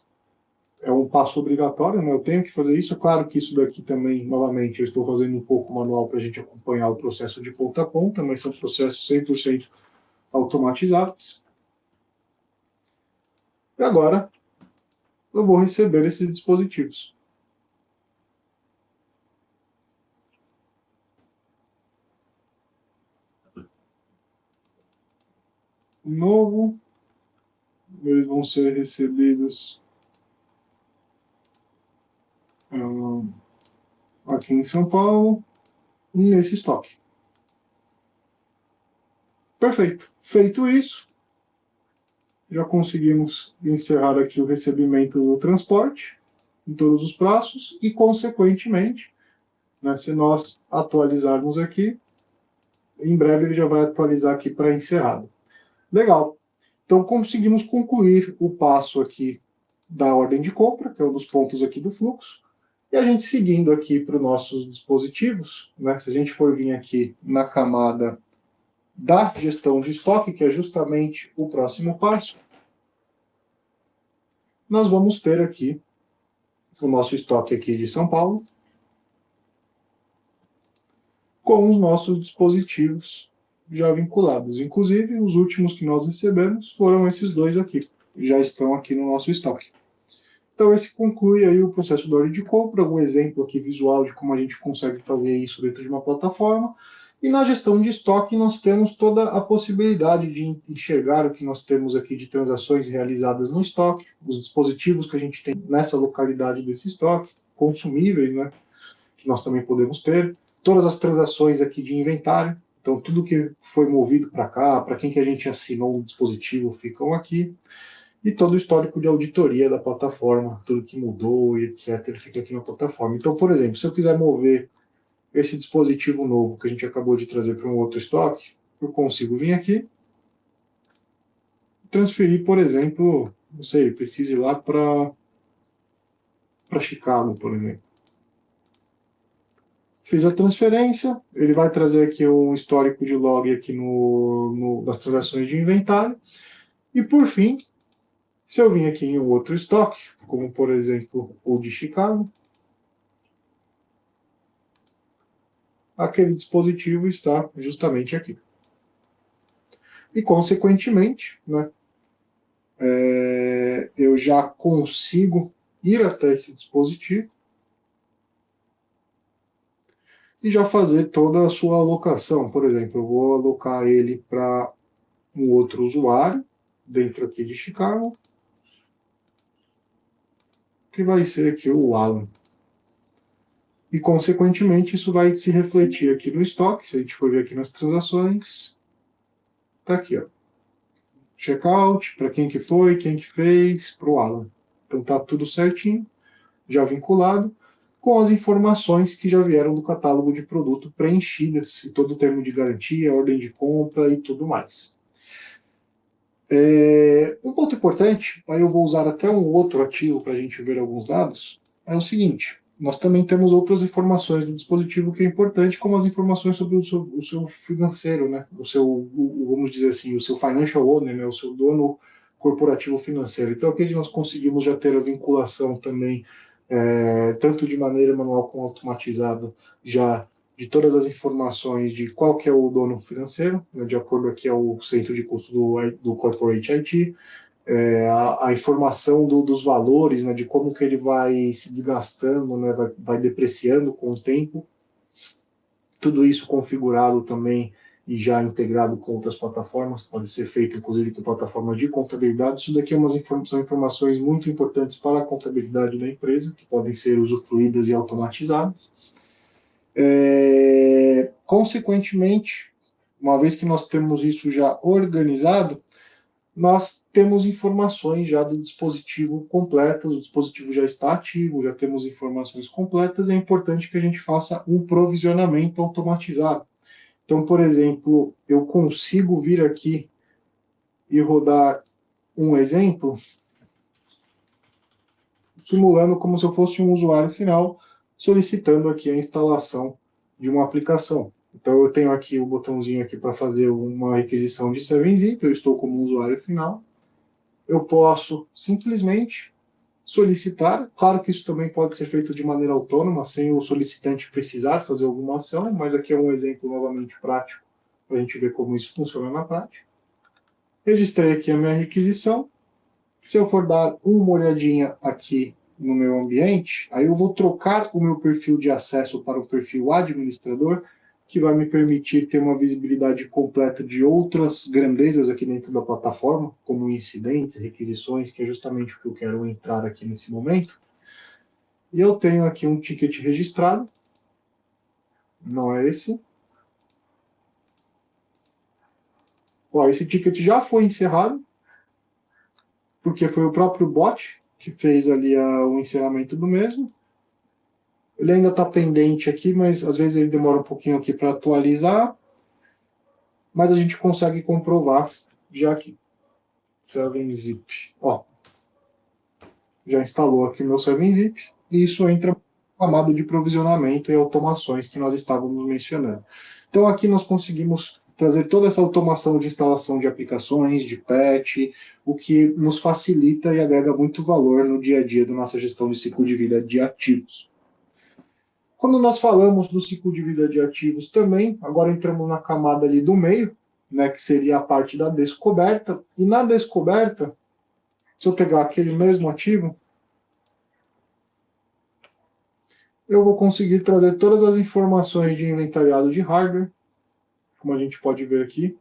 É um passo obrigatório, né? Eu tenho que fazer isso. Claro que isso daqui também, novamente, eu estou fazendo um pouco manual para a gente acompanhar o processo de ponta a ponta, mas são processos 100% automatizados. E agora eu vou receber esses dispositivos. Novo, eles vão ser recebidos aqui em São Paulo, nesse estoque. Perfeito. Feito isso, já conseguimos encerrar aqui o recebimento do transporte em todos os prazos e, consequentemente, né, se nós atualizarmos aqui, em breve ele já vai atualizar aqui para encerrado. Legal. Então conseguimos concluir o passo aqui da ordem de compra, que é um dos pontos aqui do fluxo. E a gente seguindo aqui para os nossos dispositivos, né, se a gente for vir aqui na camada da gestão de estoque, que é justamente o próximo passo, nós vamos ter aqui o nosso estoque aqui de São Paulo, com os nossos dispositivos já vinculados. Inclusive, os últimos que nós recebemos foram esses dois aqui, já estão aqui no nosso estoque. Então, esse conclui aí o processo de ordem de compra, um exemplo aqui visual de como a gente consegue fazer isso dentro de uma plataforma. E na gestão de estoque, nós temos toda a possibilidade de enxergar o que nós temos aqui de transações realizadas no estoque, os dispositivos que a gente tem nessa localidade desse estoque, consumíveis, né, que nós também podemos ter, todas as transações aqui de inventário, então tudo que foi movido para cá, para quem que a gente assinou o dispositivo, ficam aqui, e todo o histórico de auditoria da plataforma, tudo que mudou e etc, fica aqui na plataforma. Então, por exemplo, se eu quiser mover esse dispositivo novo que a gente acabou de trazer para um outro estoque, eu consigo vir aqui, transferir, por exemplo, não sei, precise ir lá para Chicago, por exemplo. Fiz a transferência, ele vai trazer aqui um histórico de log aqui das transações de inventário. E por fim, se eu vim aqui em um outro estoque, como por exemplo o de Chicago, aquele dispositivo está justamente aqui. E consequentemente, né, eu já consigo ir até esse dispositivo e já fazer toda a sua alocação. Por exemplo, eu vou alocar ele para um outro usuário dentro aqui de Chicago, que vai ser aqui o Alan. E, consequentemente, isso vai se refletir aqui no estoque. Se a gente for ver aqui nas transações, tá aqui, ó. Checkout, para quem que foi, quem que fez, para o Alan. Então tá tudo certinho, já vinculado, com as informações que já vieram do catálogo de produto preenchidas, e todo o termo de garantia, ordem de compra e tudo mais. Um ponto importante, aí eu vou usar até um outro ativo para a gente ver alguns dados, é o seguinte: nós também temos outras informações do dispositivo que é importante, como as informações sobre o seu financeiro, né? Vamos dizer assim, o seu financial owner, né? O seu dono corporativo financeiro. Então, aqui nós conseguimos já ter a vinculação também, tanto de maneira manual como automatizada, já de todas as informações de qual que é o dono financeiro, né, de acordo aqui ao centro de custo do Corporate IT, a informação dos valores, né, de como que ele vai se desgastando, né, vai depreciando com o tempo, tudo isso configurado também e já integrado com outras plataformas, pode ser feito inclusive com plataformas de contabilidade. Isso daqui são informações muito importantes para a contabilidade da empresa, que podem ser usufruídas e automatizadas. Consequentemente, uma vez que nós temos isso já organizado, nós temos informações já do dispositivo completas, o dispositivo já está ativo, já temos informações completas, é importante que a gente faça um provisionamento automatizado. Então, por exemplo, eu consigo vir aqui e rodar um exemplo, simulando como se eu fosse um usuário final, solicitando aqui a instalação de uma aplicação. Então eu tenho aqui o botãozinho aqui para fazer uma requisição de 7-Zip, eu estou como usuário final. Eu posso simplesmente solicitar, claro que isso também pode ser feito de maneira autônoma, sem o solicitante precisar fazer alguma ação, mas aqui é um exemplo novamente prático, para a gente ver como isso funciona na prática. Registrei aqui a minha requisição. Se eu for dar uma olhadinha aqui no meu ambiente, aí eu vou trocar o meu perfil de acesso para o perfil administrador, que vai me permitir ter uma visibilidade completa de outras grandezas aqui dentro da plataforma, como incidentes, requisições, que é justamente o que eu quero entrar aqui nesse momento. E eu tenho aqui um ticket registrado, não é esse. Ó, esse ticket já foi encerrado, porque foi o próprio bot que fez ali o encerramento do mesmo. Ele ainda está pendente aqui, mas às vezes ele demora um pouquinho aqui para atualizar, mas a gente consegue comprovar já aqui. 7-Zip. Ó, já instalou aqui meu 7-Zip e isso entra no camada de provisionamento e automações que nós estávamos mencionando. Então aqui nós conseguimos trazer toda essa automação de instalação de aplicações, de patch, o que nos facilita e agrega muito valor no dia a dia da nossa gestão de ciclo de vida de ativos. Quando nós falamos do ciclo de vida de ativos também, agora entramos na camada ali do meio, né, que seria a parte da descoberta. E na descoberta, se eu pegar aquele mesmo ativo, eu vou conseguir trazer todas as informações de inventariado de hardware, como a gente pode ver aqui,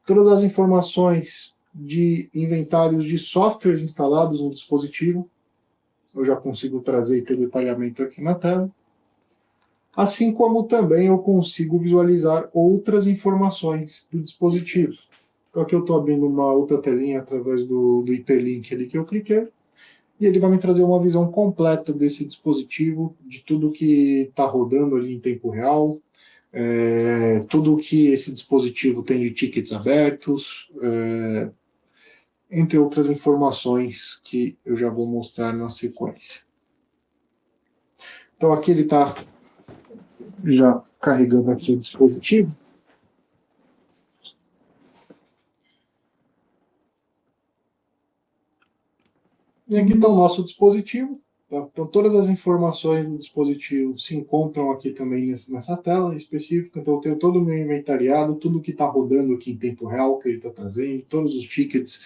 todas as informações de inventários de softwares instalados no dispositivo, eu já consigo trazer e ter detalhamento aqui na tela, assim como também eu consigo visualizar outras informações do dispositivo. Então aqui eu estou abrindo uma outra telinha através do hiperlink ali que eu cliquei, e ele vai me trazer uma visão completa desse dispositivo, de tudo que está rodando ali em tempo real, tudo que esse dispositivo tem de tickets abertos, entre outras informações que eu já vou mostrar na sequência. Então aqui ele está já carregando aqui o dispositivo. E aqui está o nosso dispositivo. Tá? Então todas as informações do dispositivo se encontram aqui também nessa tela específica. Então eu tenho todo o meu inventariado, tudo que está rodando aqui em tempo real que ele está trazendo, todos os tickets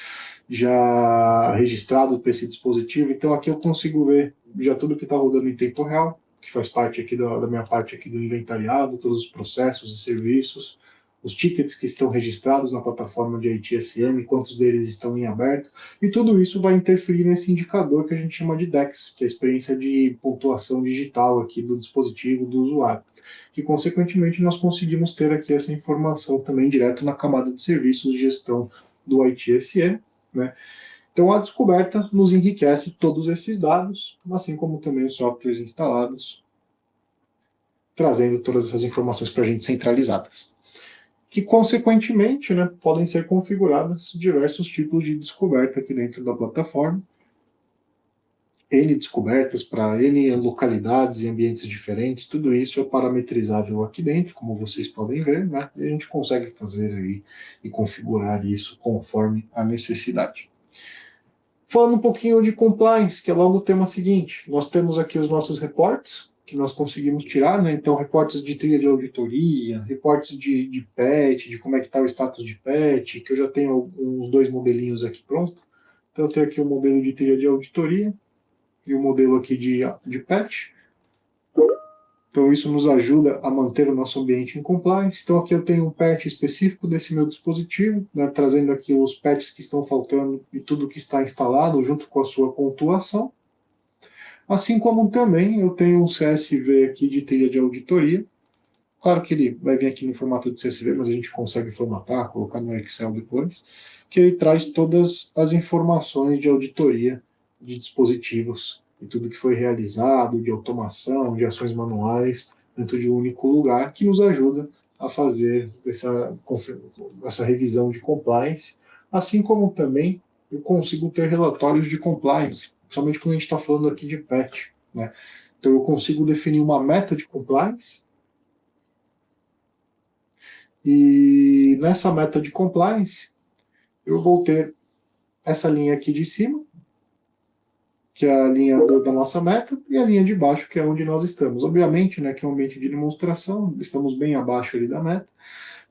já registrados para esse dispositivo. Então aqui eu consigo ver já tudo que está rodando em tempo real, que faz parte aqui da minha parte aqui do inventariado, todos os processos e serviços, os tickets que estão registrados na plataforma de ITSM, quantos deles estão em aberto, e tudo isso vai interferir nesse indicador que a gente chama de DEX, que é a experiência de pontuação digital aqui do dispositivo do usuário, que consequentemente nós conseguimos ter aqui essa informação também direto na camada de serviços de gestão do ITSM, né? Então a descoberta nos enriquece todos esses dados, assim como também os softwares instalados, trazendo todas essas informações para a gente centralizadas, que consequentemente, né, podem ser configuradas diversos tipos de descoberta aqui dentro da plataforma, N descobertas para N localidades e ambientes diferentes, tudo isso é parametrizável aqui dentro, como vocês podem ver, né, e a gente consegue fazer aí e configurar isso conforme a necessidade. Falando um pouquinho de compliance, que é logo o tema seguinte, nós temos aqui os nossos reportes, que nós conseguimos tirar, né? Então, reportes de trilha de auditoria, reportes de PET, de como é que está o status de PET, que eu já tenho uns 2 modelinhos aqui pronto. Então, eu tenho aqui o modelo de trilha de auditoria e o modelo aqui de PET. Então, isso nos ajuda a manter o nosso ambiente em compliance. Então, aqui eu tenho um patch específico desse meu dispositivo, né, trazendo aqui os patches que estão faltando e tudo que está instalado junto com a sua pontuação. Assim como também eu tenho um CSV aqui de trilha de auditoria. Claro que ele vai vir aqui no formato de CSV, mas a gente consegue formatar, colocar no Excel depois, que ele traz todas as informações de auditoria de dispositivos e tudo que foi realizado, de automação, de ações manuais, dentro de um único lugar, que nos ajuda a fazer essa revisão de compliance, assim como também eu consigo ter relatórios de compliance, principalmente quando a gente está falando aqui de PET, né? Então eu consigo definir uma meta de compliance, e nessa meta de compliance eu vou ter essa linha aqui de cima, que é a linha da nossa meta, e a linha de baixo, que é onde nós estamos. Obviamente, né, que é um ambiente de demonstração, estamos bem abaixo ali da meta,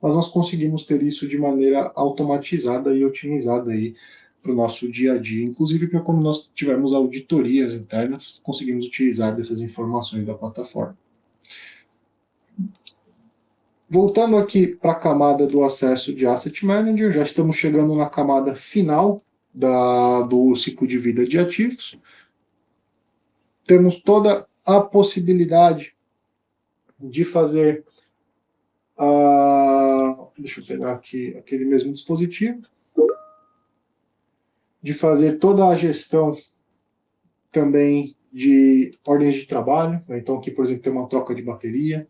mas nós conseguimos ter isso de maneira automatizada e otimizada aí para o nosso dia a dia, inclusive para quando nós tivermos auditorias internas, conseguimos utilizar dessas informações da plataforma. Voltando aqui para a camada do acesso de Asset Manager, já estamos chegando na camada final do ciclo de vida de ativos. Temos toda a possibilidade de fazer deixa eu pegar aqui aquele mesmo dispositivo, de fazer toda a gestão também de ordens de trabalho. Então aqui, por exemplo, tem uma troca de bateria,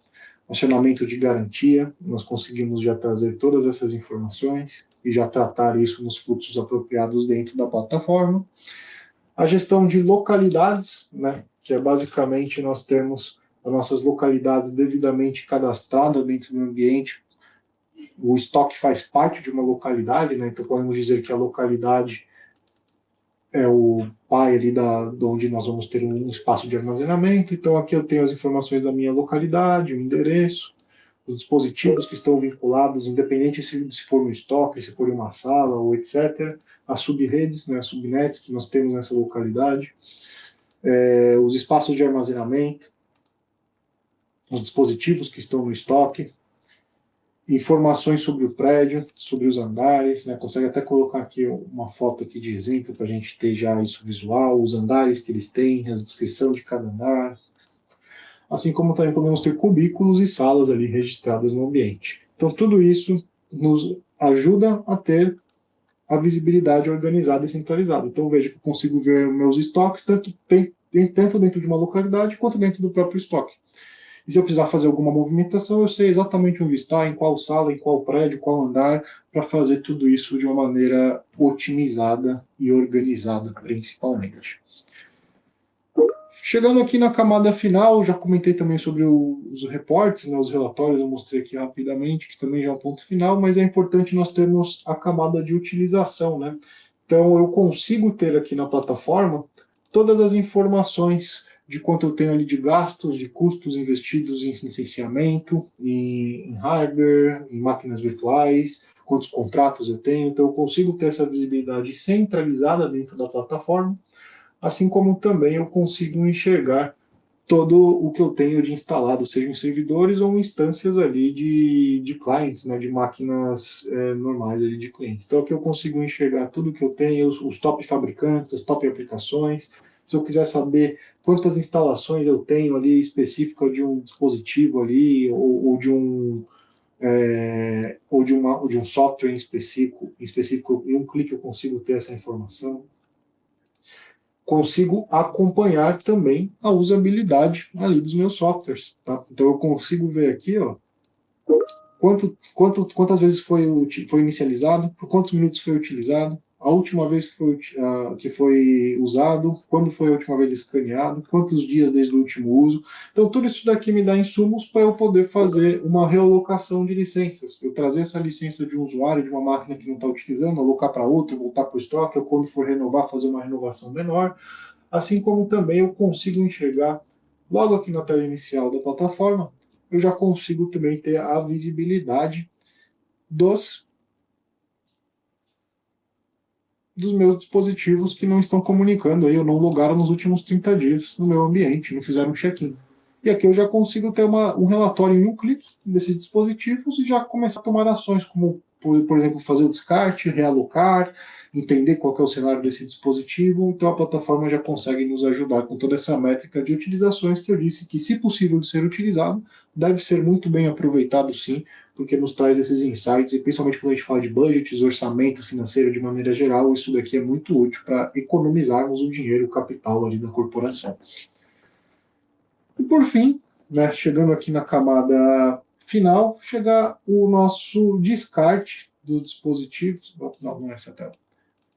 acionamento de garantia, nós conseguimos já trazer todas essas informações e já tratar isso nos fluxos apropriados dentro da plataforma. A gestão de localidades, né, que é basicamente nós temos as nossas localidades devidamente cadastradas dentro do ambiente. O estoque faz parte de uma localidade, né, então podemos dizer que a localidade é o pai ali de onde nós vamos ter um espaço de armazenamento. Então aqui eu tenho as informações da minha localidade, o endereço, os dispositivos que estão vinculados, independente se for no estoque, se for em uma sala ou etc. As subredes, né, as subnets que nós temos nessa localidade, os espaços de armazenamento, os dispositivos que estão no estoque, informações sobre o prédio, sobre os andares, né? Consegue até colocar aqui uma foto aqui de exemplo para a gente ter já isso visual, os andares que eles têm, a descrição de cada andar, assim como também podemos ter cubículos e salas ali registradas no ambiente. Então tudo isso nos ajuda a ter a visibilidade organizada e centralizada. Então veja que eu consigo ver meus estoques tanto dentro de uma localidade quanto dentro do próprio estoque. E se eu precisar fazer alguma movimentação, eu sei exatamente onde está, em qual sala, em qual prédio, qual andar, para fazer tudo isso de uma maneira otimizada e organizada, principalmente. Chegando aqui na camada final, já comentei também sobre os reportes, né, os relatórios, eu mostrei aqui rapidamente, que também já é um ponto final, mas é importante nós termos a camada de utilização, né? Então, eu consigo ter aqui na plataforma todas as informações de quanto eu tenho ali de gastos, de custos investidos em licenciamento, em hardware, em máquinas virtuais, quantos contratos eu tenho. Então, eu consigo ter essa visibilidade centralizada dentro da plataforma, assim como também eu consigo enxergar todo o que eu tenho de instalado, seja em servidores ou em instâncias ali de clientes, né, de máquinas normais ali de clientes. Então aqui eu consigo enxergar tudo que eu tenho, os top fabricantes, as top aplicações. Se eu quiser saber quantas instalações eu tenho ali específica de um dispositivo ali ou de um ou de um software em específico, em um clique eu consigo ter essa informação. Consigo acompanhar também a usabilidade ali dos meus softwares. Tá? Então eu consigo ver aqui, ó, quantas vezes foi inicializado, por quantos minutos foi utilizado, a última vez que foi usado, quando foi a última vez escaneado, quantos dias desde o último uso. Então, tudo isso daqui me dá insumos para eu poder fazer uma realocação de licenças. Eu trazer essa licença de um usuário, de uma máquina que não está utilizando, alocar para outra, voltar para o estoque, ou quando for renovar, fazer uma renovação menor. Assim como também eu consigo enxergar, logo aqui na tela inicial da plataforma, eu já consigo também ter a visibilidade dos, dos meus dispositivos que não estão comunicando aí, ou não logaram nos últimos 30 dias no meu ambiente, não fizeram check-in. E aqui eu já consigo ter um relatório em um clique desses dispositivos e já começar a tomar ações, como, por exemplo, fazer o descarte, realocar, entender qual é o cenário desse dispositivo. Então a plataforma já consegue nos ajudar com toda essa métrica de utilizações que eu disse que, se possível de ser utilizado, deve ser muito bem aproveitado sim, porque nos traz esses insights, e principalmente quando a gente fala de budgets, orçamento financeiro de maneira geral, isso daqui é muito útil para economizarmos o dinheiro, o capital ali da corporação. E por fim, né, chegando aqui na camada final, chegar o nosso descarte dos dispositivos, não é essa tela,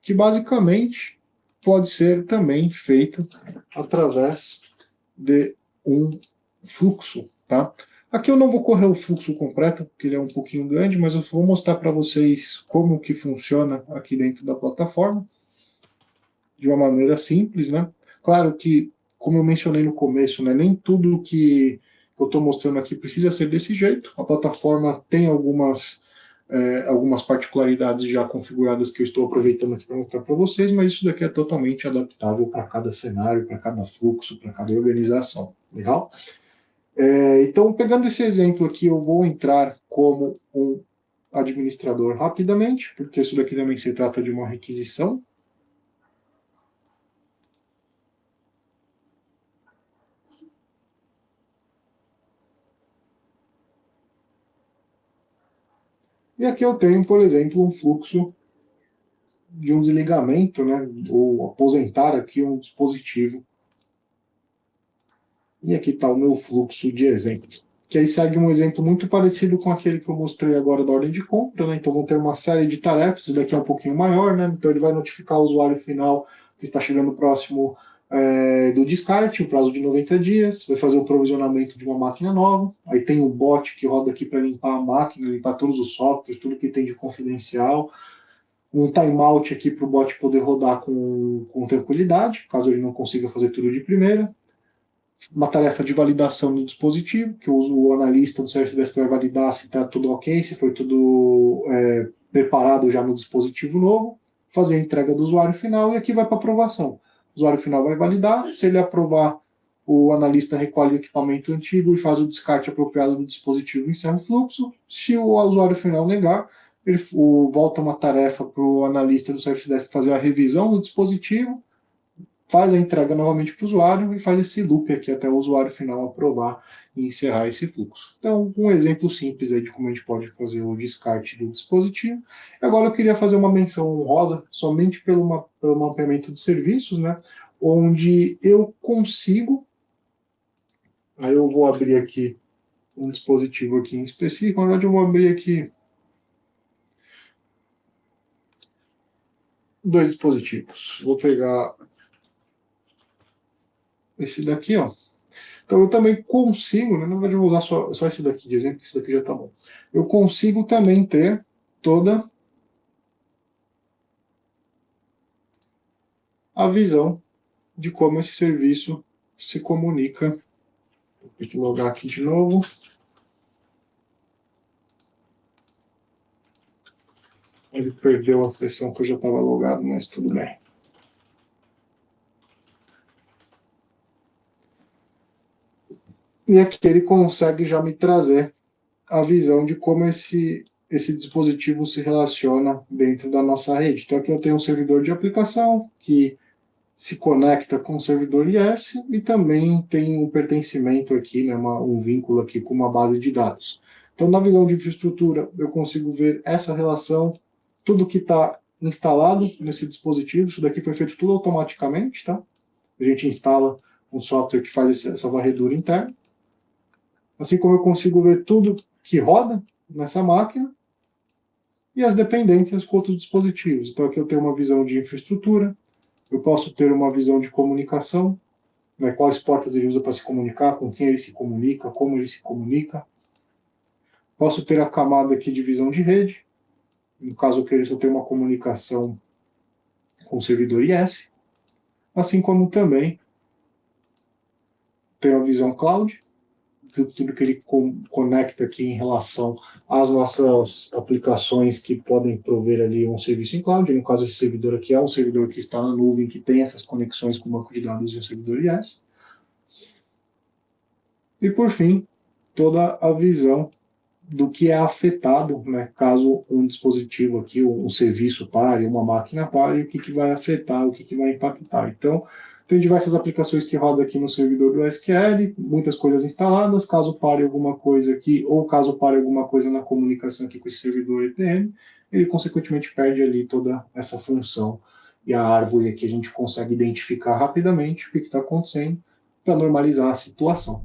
que basicamente pode ser também feito através de um fluxo, tá? Aqui eu não vou correr o fluxo completo, porque ele é um pouquinho grande, mas eu vou mostrar para vocês como que funciona aqui dentro da plataforma, de uma maneira simples, né? Claro que, como eu mencionei no começo, né, nem tudo que eu estou mostrando aqui precisa ser desse jeito. A plataforma tem algumas particularidades já configuradas que eu estou aproveitando aqui para mostrar para vocês, mas isso daqui é totalmente adaptável para cada cenário, para cada fluxo, para cada organização. Legal? Então, pegando esse exemplo aqui, eu vou entrar como um administrador rapidamente, porque isso daqui também se trata de uma requisição. E aqui eu tenho, por exemplo, um fluxo de um desligamento, né, ou aposentar aqui um dispositivo. E aqui está o meu fluxo de exemplo. Que aí segue um exemplo muito parecido com aquele que eu mostrei agora da ordem de compra, né? Então vou ter uma série de tarefas, isso daqui é um pouquinho maior, né? Então ele vai notificar o usuário final que está chegando próximo do descarte, o prazo de 90 dias, vai fazer o provisionamento de uma máquina nova, aí tem o bot que roda aqui para limpar a máquina, limpar todos os softwares, tudo que tem de confidencial, um timeout aqui para o bot poder rodar com tranquilidade, caso ele não consiga fazer tudo de primeira. Uma tarefa de validação do dispositivo, que o analista do Service Desk vai validar se está tudo ok, se foi tudo preparado já no dispositivo novo, fazer a entrega do usuário final e aqui vai para aprovação. O usuário final vai validar, se ele aprovar, o analista recolhe o equipamento antigo e faz o descarte apropriado do dispositivo e encerra o fluxo. Se o usuário final negar, ele volta uma tarefa para o analista do Service Desk fazer a revisão do dispositivo, faz a entrega novamente para o usuário e faz esse loop aqui até o usuário final aprovar e encerrar esse fluxo. Então, um exemplo simples aí de como a gente pode fazer o descarte do dispositivo. Agora eu queria fazer uma menção honrosa somente pelo mapeamento de serviços, né, onde eu consigo, aí eu vou abrir aqui um dispositivo aqui em específico, na verdade eu vou abrir aqui 2 dispositivos. Vou pegar esse daqui, ó. Então eu também consigo, né, na verdade eu vou usar só esse daqui de exemplo, que esse daqui já está bom. Eu consigo também ter toda a visão de como esse serviço se comunica. Vou ter que logar aqui de novo. Ele perdeu a sessão que eu já estava logado, mas tudo bem. E aqui ele consegue já me trazer a visão de como esse dispositivo se relaciona dentro da nossa rede. Então aqui eu tenho um servidor de aplicação que se conecta com o servidor IS e também tem um pertencimento aqui, né, um vínculo aqui com uma base de dados. Então na visão de infraestrutura eu consigo ver essa relação, tudo que está instalado nesse dispositivo, isso daqui foi feito tudo automaticamente, tá? A gente instala um software que faz essa varredura interna. Assim como eu consigo ver tudo que roda nessa máquina e as dependências com outros dispositivos. Então aqui eu tenho uma visão de infraestrutura, eu posso ter uma visão de comunicação, né, quais portas ele usa para se comunicar, com quem ele se comunica, como ele se comunica. Posso ter a camada aqui de visão de rede, no caso eu queira só ter uma comunicação com o servidor IS, assim como também tenho a visão cloud, tudo que ele conecta aqui em relação às nossas aplicações que podem prover ali um serviço em cloud. No caso, esse servidor aqui é um servidor que está na nuvem, que tem essas conexões com o banco de dados e o servidor IaaS. E, por fim, toda a visão do que é afetado, né, caso um dispositivo aqui, um serviço pare, uma máquina pare, o que vai afetar, o que vai impactar. Então, tem diversas aplicações que rodam aqui no servidor do SQL, muitas coisas instaladas. Caso pare alguma coisa aqui, ou caso pare alguma coisa na comunicação aqui com esse servidor EPM, ele consequentemente perde ali toda essa função e a árvore aqui a gente consegue identificar rapidamente o que está acontecendo para normalizar a situação.